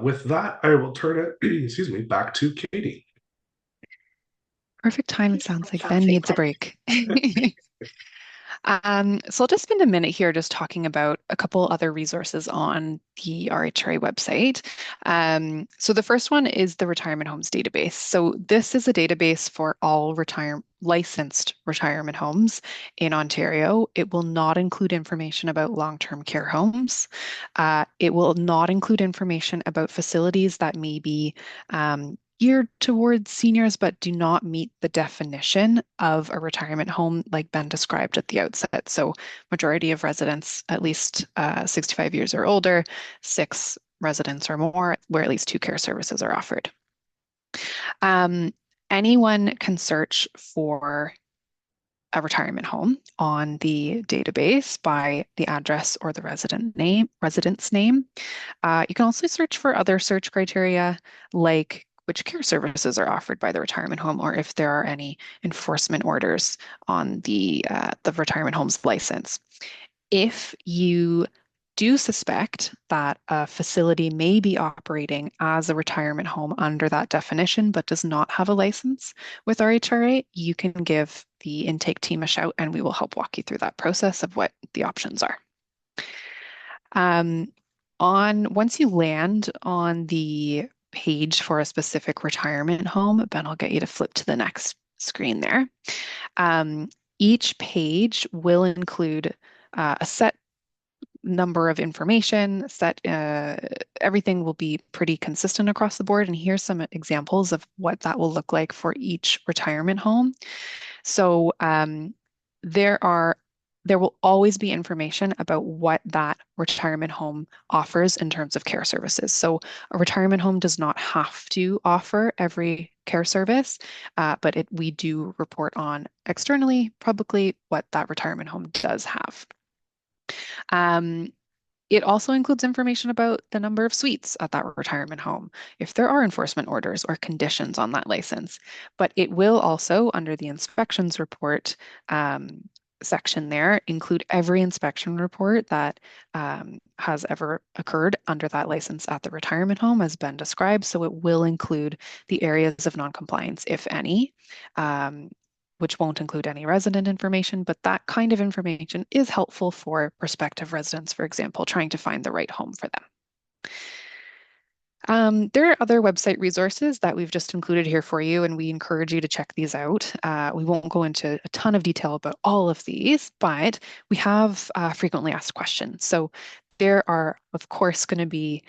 With that, I will turn it, back to Katie. Perfect time. It sounds like Ben needs a break. So I'll just spend a minute here just talking about a couple other resources on the RHRA website. So the first one is the Retirement Homes Database. So this is a database for all licensed retirement homes in Ontario. It will not include information about long-term care homes. It will not include information about facilities that may be geared towards seniors but do not meet the definition of a retirement home like Ben described at the outset. So majority of residents at least 65 years or older, 6 residents or more, where at least 2 care services are offered. anyone can search for a retirement home on the database by the address or the resident's name. You can also search for other search criteria like which care services are offered by the retirement home, or if there are any enforcement orders on the retirement home's license. If you do suspect that a facility may be operating as a retirement home under that definition, but does not have a license with RHRA, you can give the intake team a shout and we will help walk you through that process of what the options are. Once you land on the page for a specific retirement home, Ben, I'll get you to flip to the next screen there. Each page will include a set number of information, everything will be pretty consistent across the board. And here's some examples of what that will look like for each retirement home. So there will always be information about what that retirement home offers in terms of care services. So a retirement home does not have to offer every care service, but we do report on externally, publicly, what that retirement home does have. It also includes information about the number of suites at that retirement home, if there are enforcement orders or conditions on that license. But it will also, under the inspections report section there, include every inspection report that has ever occurred under that license at the retirement home, as Ben described. So it will include the areas of noncompliance, if any, which won't include any resident information, but that kind of information is helpful for prospective residents, for example, trying to find the right home for them. There are other website resources that we've just included here for you, and we encourage you to check these out. We won't go into a ton of detail about all of these, but we have frequently asked questions. So there are, of course, going to be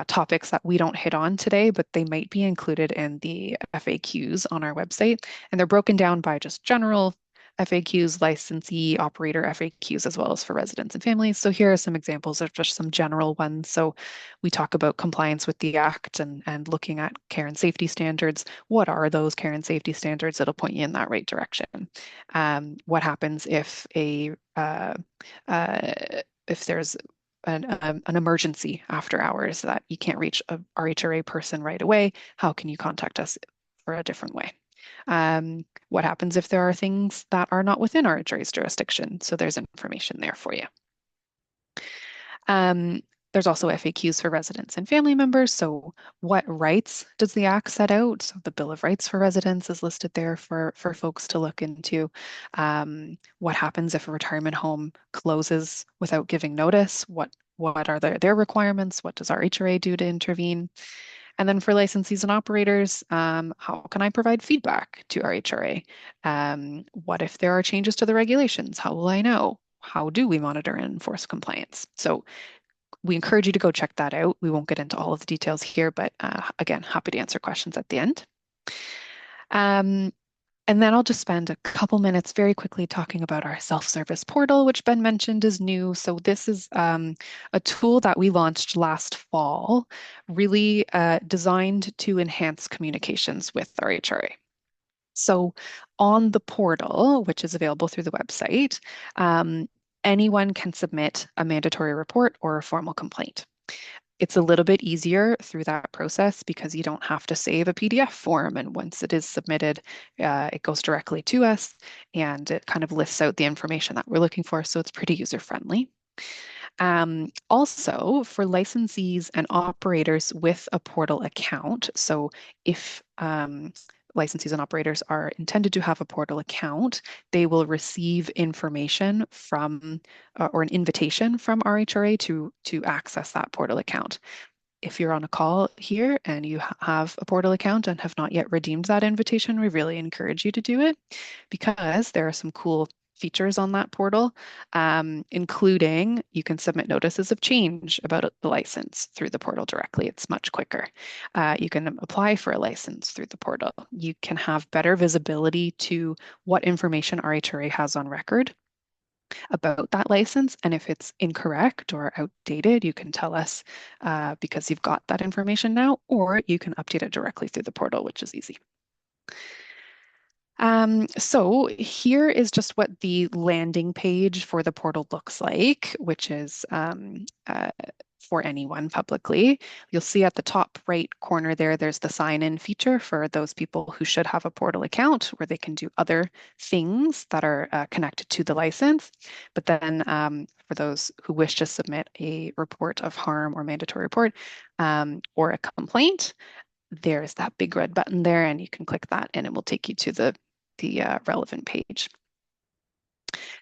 topics that we don't hit on today, but they might be included in the FAQs on our website. And they're broken down by just general FAQs, licensee, operator FAQs, as well as for residents and families. So here are some examples of just some general ones. So we talk about compliance with the Act and looking at care and safety standards. What are those care and safety standards that'll point you in that right direction? What happens if there's an emergency after hours that you can't reach a RHRA person right away? How can you contact us for a different way? What happens if there are things that are not within RHRA's jurisdiction? So there's information there for you. There's also FAQs for residents and family members. So what rights does the Act set out? So the Bill of Rights for residents is listed there for folks to look into. What happens if a retirement home closes without giving notice? What are their requirements? What does RHRA do to intervene? And then for licensees and operators, how can I provide feedback to RHRA? What if there are changes to the regulations? How will I know? How do we monitor and enforce compliance? So we encourage you to go check that out. We won't get into all of the details here, but again, happy to answer questions at the end. And then I'll just spend a couple minutes very quickly talking about our self-service portal, which Ben mentioned is new. So this is a tool that we launched last fall, really designed to enhance communications with RHRA. So on the portal, which is available through the website, anyone can submit a mandatory report or a formal complaint. It's a little bit easier through that process because you don't have to save a PDF form. And once it is submitted, it goes directly to us and it kind of lists out the information that we're looking for. So it's pretty user-friendly. Also, for licensees and operators with a portal account, so if licensees and operators are intended to have a portal account, they will receive information from or an invitation from RHRA to access that portal account. If you're on a call here and you have a portal account and have not yet redeemed that invitation, we really encourage you to do it because there are some cool features on that portal, including you can submit notices of change about the license through the portal directly. It's much quicker. You can apply for a license through the portal. You can have better visibility to what information RHRA has on record about that license. And if it's incorrect or outdated, you can tell us because you've got that information now, or you can update it directly through the portal, which is easy. So here is just what the landing page for the portal looks like, which is for anyone publicly. You'll see at the top right corner there, there's the sign-in feature for those people who should have a portal account where they can do other things that are connected to the license. But then for those who wish to submit a report of harm or mandatory report or a complaint, there's that big red button there, and you can click that and it will take you to the relevant page.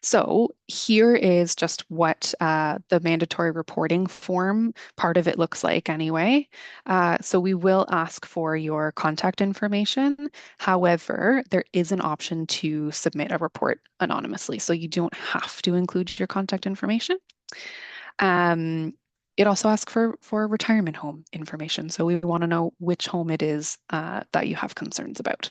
So here is just what the mandatory reporting form part of it looks like anyway. So we will ask for your contact information. However, there is an option to submit a report anonymously. So you don't have to include your contact information. It also asks for retirement home information. So we want to know which home it is that you have concerns about.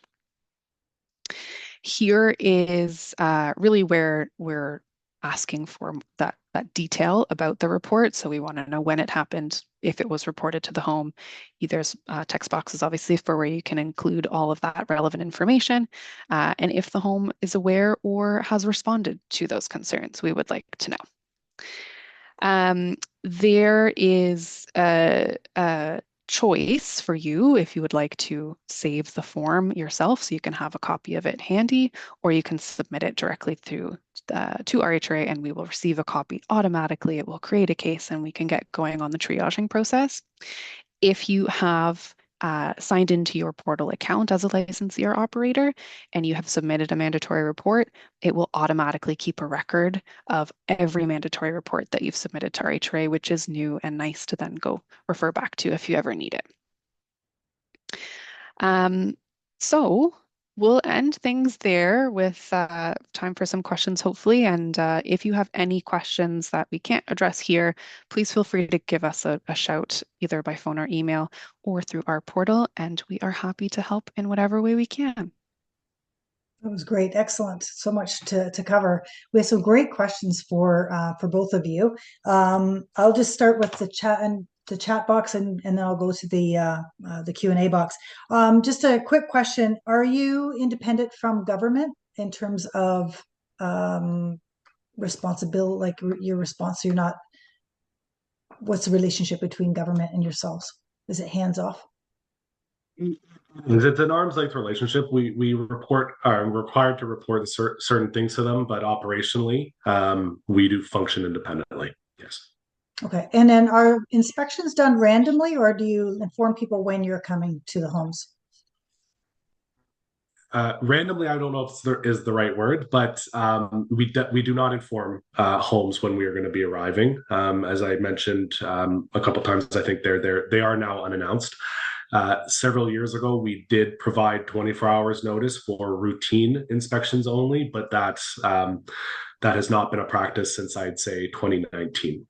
Here is really where we're asking for that detail about the report. So we want to know when it happened, if it was reported to the home. There's text boxes, obviously, for where you can include all of that relevant information. And if the home is aware or has responded to those concerns, we would like to know. There is a choice for you if you would like to save the form yourself, so you can have a copy of it handy, or you can submit it directly through to RHRA and we will receive a copy automatically. It will create a case and we can get going on the triaging process. If you have signed into your portal account as a licensee or operator and you have submitted a mandatory report, it will automatically keep a record of every mandatory report that you've submitted to RHRA, which is new and nice to then go refer back to if you ever need it. So we'll end things there with time for some questions, hopefully. And if you have any questions that we can't address here, please feel free to give us a shout either by phone or email or through our portal, and we are happy to help in whatever way we can. That was great. Excellent. So much to cover. We have some great questions for both of you. I'll just start with the chat box and then I'll go to the Q&A box. Just a quick question. Are you independent from government in terms of responsibility, like your response? You're not, what's the relationship between government and yourselves? Is it hands off? It's an arm's length relationship. We are required to report certain things to them, but operationally, we do function independently. Yes. Okay. And then are inspections done randomly, or do you inform people when you're coming to the homes? Randomly, I don't know if there is the right word, but we do not inform homes when we are going to be arriving. As I mentioned a couple times, I think they are now unannounced. Several years ago, we did provide 24 hours notice for routine inspections only, but that has not been a practice since I'd say 2019.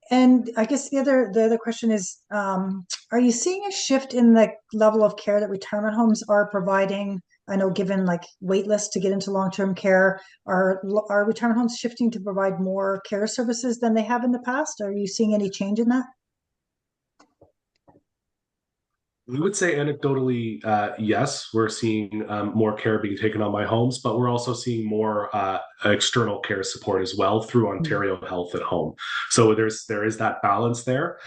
And I guess the other question is, are you seeing a shift in the level of care that retirement homes are providing? I know, given like wait lists to get into long-term care, are retirement homes shifting to provide more care services than they have in the past? Are you seeing any change in that? We would say anecdotally, yes, we're seeing more care being taken on by homes, but we're also seeing more external care support as well through Ontario Health at Home. So there is that balance there.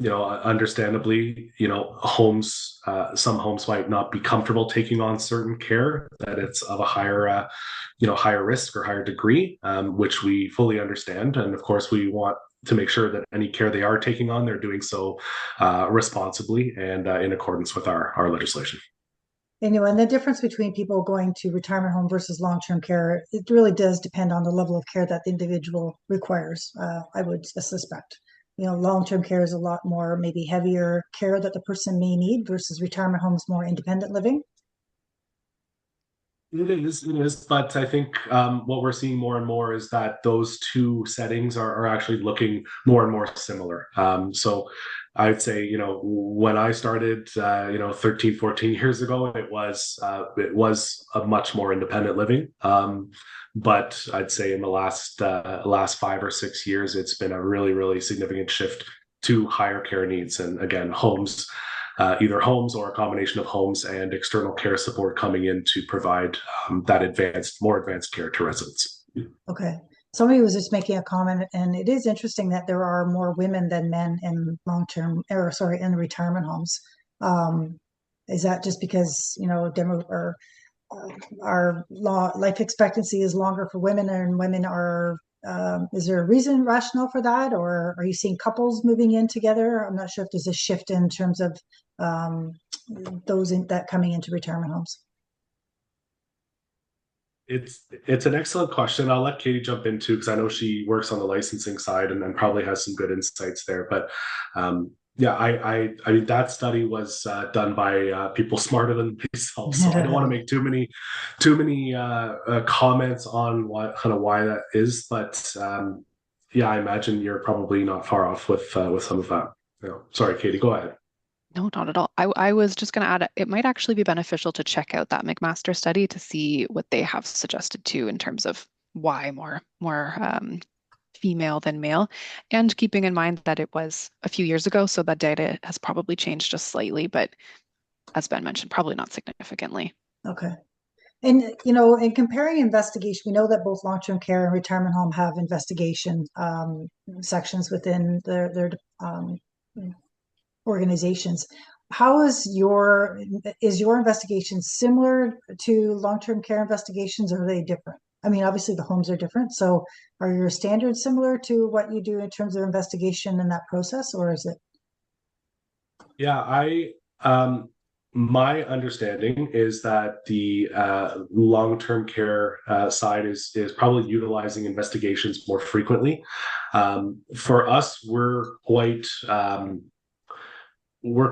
Understandably, homes, some homes might not be comfortable taking on certain care that it's of a higher, higher risk or higher degree, which we fully understand. And of course, we want to make sure that any care they are taking on, they're doing so responsibly and in accordance with our legislation. And the difference between people going to retirement home versus long-term care, it really does depend on the level of care that the individual requires, I would suspect. Long-term care is a lot more, maybe heavier care that the person may need versus retirement homes, more independent living. It is. But I think what we're seeing more and more is that those two settings are actually looking more and more similar. So I'd say, when I started, 13, 14 years ago, it was a much more independent living. But I'd say in the last 5 or 6 years, it's been a really, really significant shift to higher care needs. And again, homes either homes or a combination of homes and external care support coming in to provide that more advanced care to residents. Okay. Somebody was just making a comment, and it is interesting that there are more women than men in in retirement homes. Is that just because, our life expectancy is longer for women, and women are, is there a rationale for that, or are you seeing couples moving in together? I'm not sure if there's a shift in terms of that coming into retirement homes. It's an excellent question. I'll let Katie jump into, because I know she works on the licensing side and probably has some good insights there. But yeah, I mean, that study was done by people smarter than myself, so I don't want to make too many comments on why that is. But yeah, I imagine you're probably not far off with some of that. Sorry, Katie, go ahead. No, not at all. I was just going to add, it might actually be beneficial to check out that McMaster study to see what they have suggested too in terms of why more female than male, and keeping in mind that it was a few years ago, so that data has probably changed just slightly, but as Ben mentioned, probably not significantly. Okay. And, in comparing investigation, we know that both long-term care and retirement home have investigation sections within their organizations. How is your investigation similar to long-term care investigations, or are they different? I mean, obviously the homes are different. So are your standards similar to what you do in terms of investigation in that process, or is it? Yeah, my understanding is that the long-term care side is probably utilizing investigations more frequently. For us, we're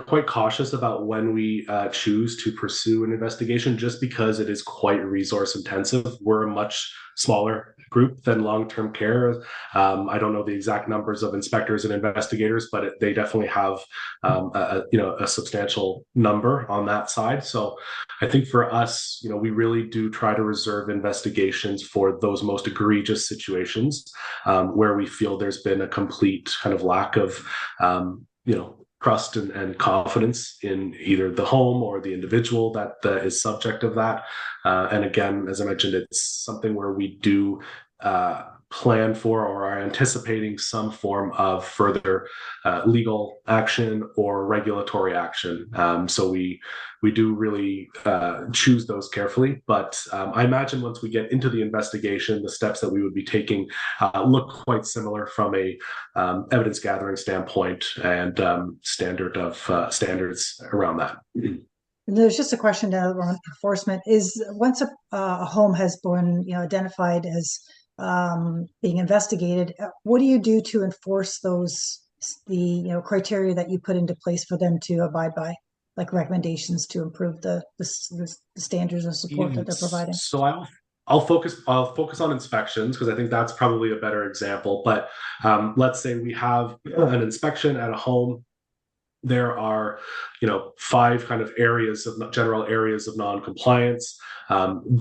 quite cautious about when we choose to pursue an investigation, just because it is quite resource intensive. We're a much smaller group than long-term care. I don't know the exact numbers of inspectors and investigators, but they definitely have a substantial number on that side. So I think for us, we really do try to reserve investigations for those most egregious situations where we feel there's been a complete kind of lack of trust and confidence in either the home or the individual that is subject of that. And again, as I mentioned, it's something where we do plan for or are anticipating some form of further legal action or regulatory action. So we do really choose those carefully. But I imagine once we get into the investigation, the steps that we would be taking look quite similar from a evidence gathering standpoint and standards around that. And there's just a question now around enforcement. Is once a home has been identified as being investigated, what do you do to enforce the criteria that you put into place for them to abide by, like recommendations to improve the standards of support that they're providing? So I'll focus on inspections, because I think that's probably a better example. But let's say we have an inspection at a home. There are, 5 kind of general areas of non-compliance.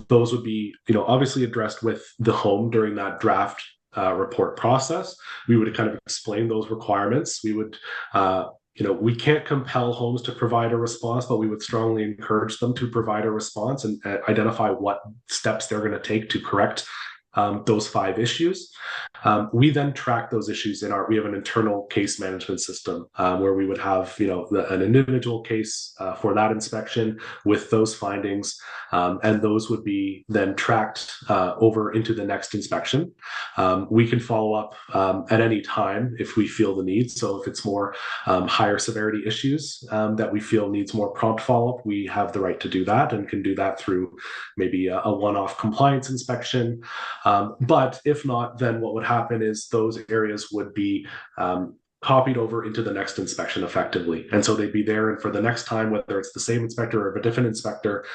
Those would be, obviously addressed with the home during that draft report process. We would kind of explain those requirements. We would, we can't compel homes to provide a response, but we would strongly encourage them to provide a response and identify what steps they're going to take to correct those 5 issues. We then track those issues we have an internal case management system where we would have, an individual case for that inspection with those findings, and those would be then tracked over into the next inspection. We can follow up at any time if we feel the need. So if it's more higher severity issues that we feel needs more prompt follow-up, we have the right to do that, and can do that through maybe a one-off compliance inspection. But if not, then what would happen is those areas would be copied over into the next inspection effectively. And so they'd be there, and for the next time, whether it's the same inspector or a different inspector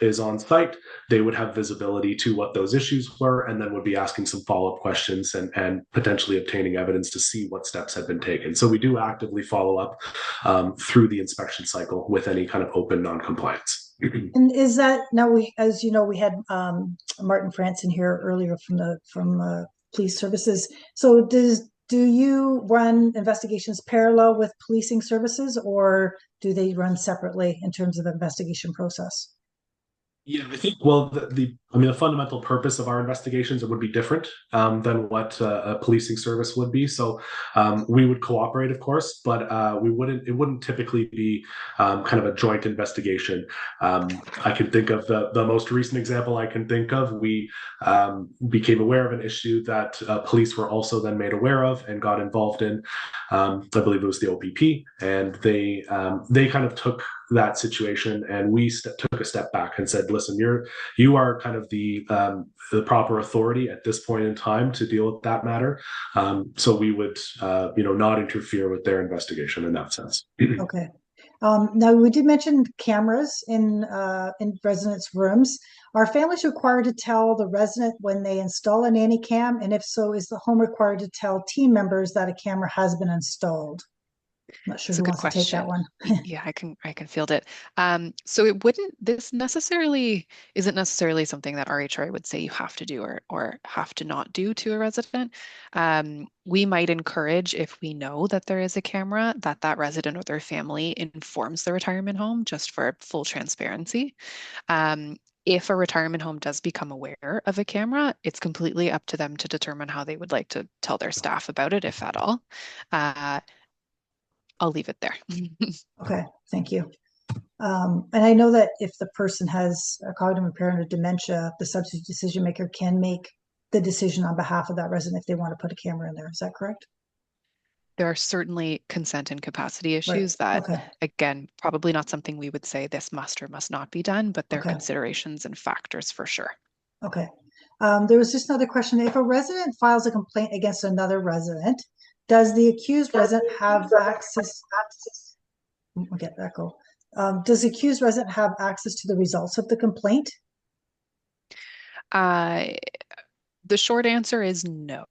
is on site, they would have visibility to what those issues were, and then would be asking some follow-up questions and potentially obtaining evidence to see what steps had been taken. So we do actively follow up through the inspection cycle with any kind of open non-compliance. And is that now as you know, we had Martin Franson here earlier from police services. So do you run investigations parallel with policing services, or do they run separately in terms of the investigation process? Yeah, I think, well, I mean, the fundamental purpose of our investigations would be different than what a policing service would be. So we would cooperate, of course, but it wouldn't typically be kind of a joint investigation. I can think of the most recent example I can think of. We became aware of an issue that police were also then made aware of and got involved in. I believe it was the OPP, and they kind of took that situation, and we took a step back and said, listen, you are kind of the proper authority at this point in time to deal with that matter. So we would not interfere with their investigation in that sense. Okay. Now, we did mention cameras in residents' rooms. Are families required to tell the resident when they install a nanny cam? And if so, is the home required to tell team members that a camera has been installed? I'm not sure It's a who good wants to take that question. one. Yeah, I can field it. So this necessarily isn't necessarily something that RHRA would say you have to do or have to not do to a resident. We might encourage, if we know that there is a camera, that resident or their family informs the retirement home, just for full transparency. If a retirement home does become aware of a camera, it's completely up to them to determine how they would like to tell their staff about it, if at all. Uh, I'll leave it there. Okay, thank you. And I know that if the person has a cognitive impairment or dementia, the substitute decision maker can make the decision on behalf of that resident if they want to put a camera in there. Is that correct? There are certainly consent and capacity Right. issues that, Okay. again, probably not something we would say this must or must not be done, but they're Okay. considerations and factors for sure. Okay. There was just another question. If a resident files a complaint against another resident, does the accused resident have access? We'll get echo. Does the accused resident have access to the results of the complaint? Uh, the short answer is no,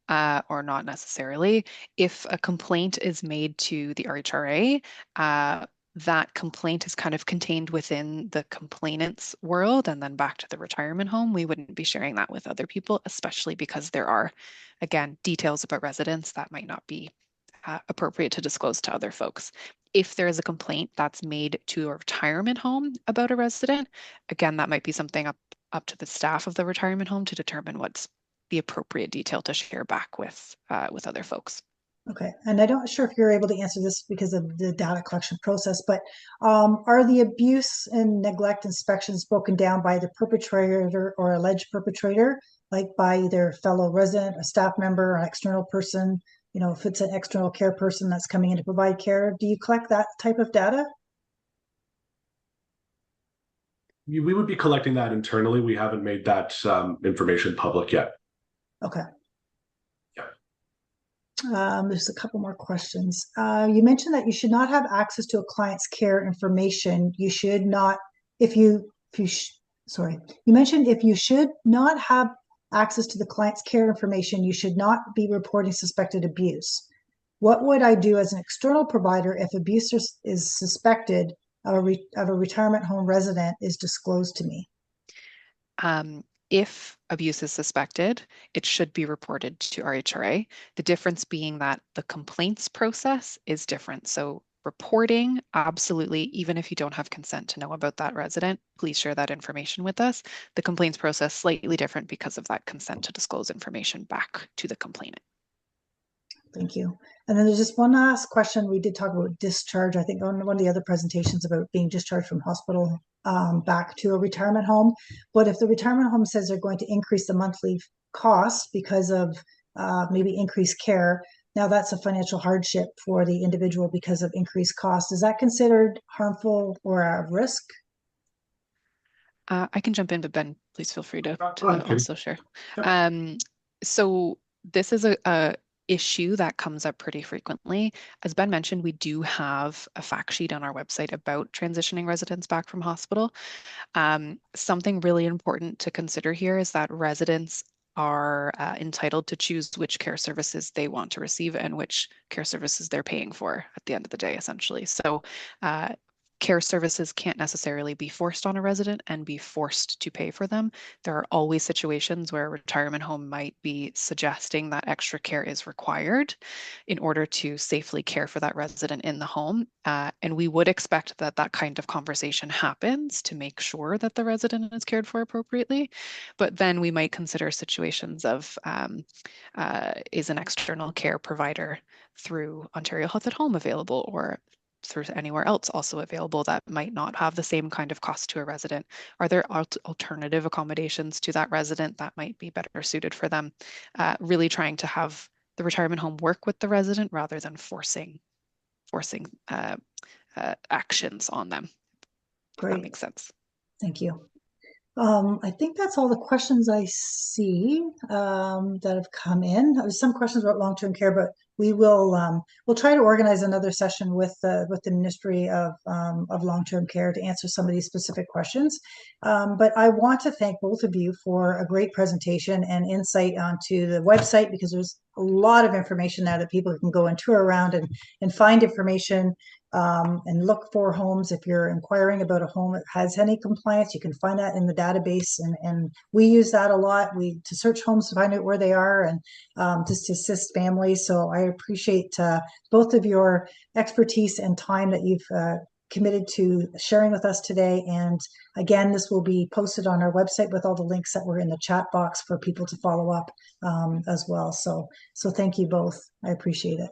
or not necessarily. If a complaint is made to the RHRA, that complaint is kind of contained within the complainant's world and then back to the retirement home. We wouldn't be sharing that with other people, especially because there are, again, details about residents that might not be appropriate to disclose to other folks. If there is a complaint that's made to a retirement home about a resident, again, that might be something up to the staff of the retirement home to determine what's the appropriate detail to share back with other folks. Okay, and I'm not sure if you're able to answer this because of the data collection process, but are the abuse and neglect inspections broken down by the perpetrator or alleged perpetrator, like by their fellow resident, a staff member, an external person? You know, if it's an external care person that's coming in to provide care, do you collect that type of data? We would be collecting that internally. We haven't made that information public yet. Okay. Yeah. There's a couple more questions. You mentioned that you should not have access to a client's care information. You should not, sorry, you mentioned if you should not have access to the client's care information, you should not be reporting suspected abuse. What would I do as an external provider if abuse is suspected of a retirement home resident is disclosed to me? If abuse is suspected, it should be reported to RHRA. The difference being that the complaints process is different. So reporting, absolutely, even if you don't have consent to know about that resident, please share that information with us. The complaints process slightly different because of that consent to disclose information back to the complainant. Thank you. And then there's just one last question. We did talk about discharge, I think, on one of the other presentations about being discharged from hospital back to a retirement home. But if the retirement home says they're going to increase the monthly costs because of maybe increased care, now that's a financial hardship for the individual because of increased costs. Is that considered harmful or a risk? I can jump in, but Ben, please feel free to Okay. also share. Yep. So this is a issue that comes up pretty frequently. As Ben mentioned, we do have a fact sheet on our website about transitioning residents back from hospital. Something really important to consider here is that residents are entitled to choose which care services they want to receive and which care services they're paying for at the end of the day, essentially. So care services can't necessarily be forced on a resident and be forced to pay for them. There are always situations where a retirement home might be suggesting that extra care is required in order to safely care for that resident in the home. And we would expect that that kind of conversation happens to make sure that the resident is cared for appropriately. But then we might consider situations of is an external care provider through Ontario Health at Home available, or through anywhere else also available that might not have the same kind of cost to a resident? Are there alternative accommodations to that resident that might be better suited for them? Really trying to have the retirement home work with the resident rather than forcing actions on them. If that makes sense. Thank you. I think that's all the questions I see that have come in. There's some questions about long-term care, but we'll try to organize another session with the Ministry of Long-Term Care to answer some of these specific questions. But I want to thank both of you for a great presentation and insight onto the website, because there's a lot of information there that people can go and tour around and find information. And look for homes. If you're inquiring about a home that has any compliance, you can find that in the database, and we use that a lot. To search homes to find out where they are, and just to assist families. So I appreciate both of your expertise and time that you've committed to sharing with us today. And again, this will be posted on our website with all the links that were in the chat box for people to follow up as well. So thank you both. I appreciate it.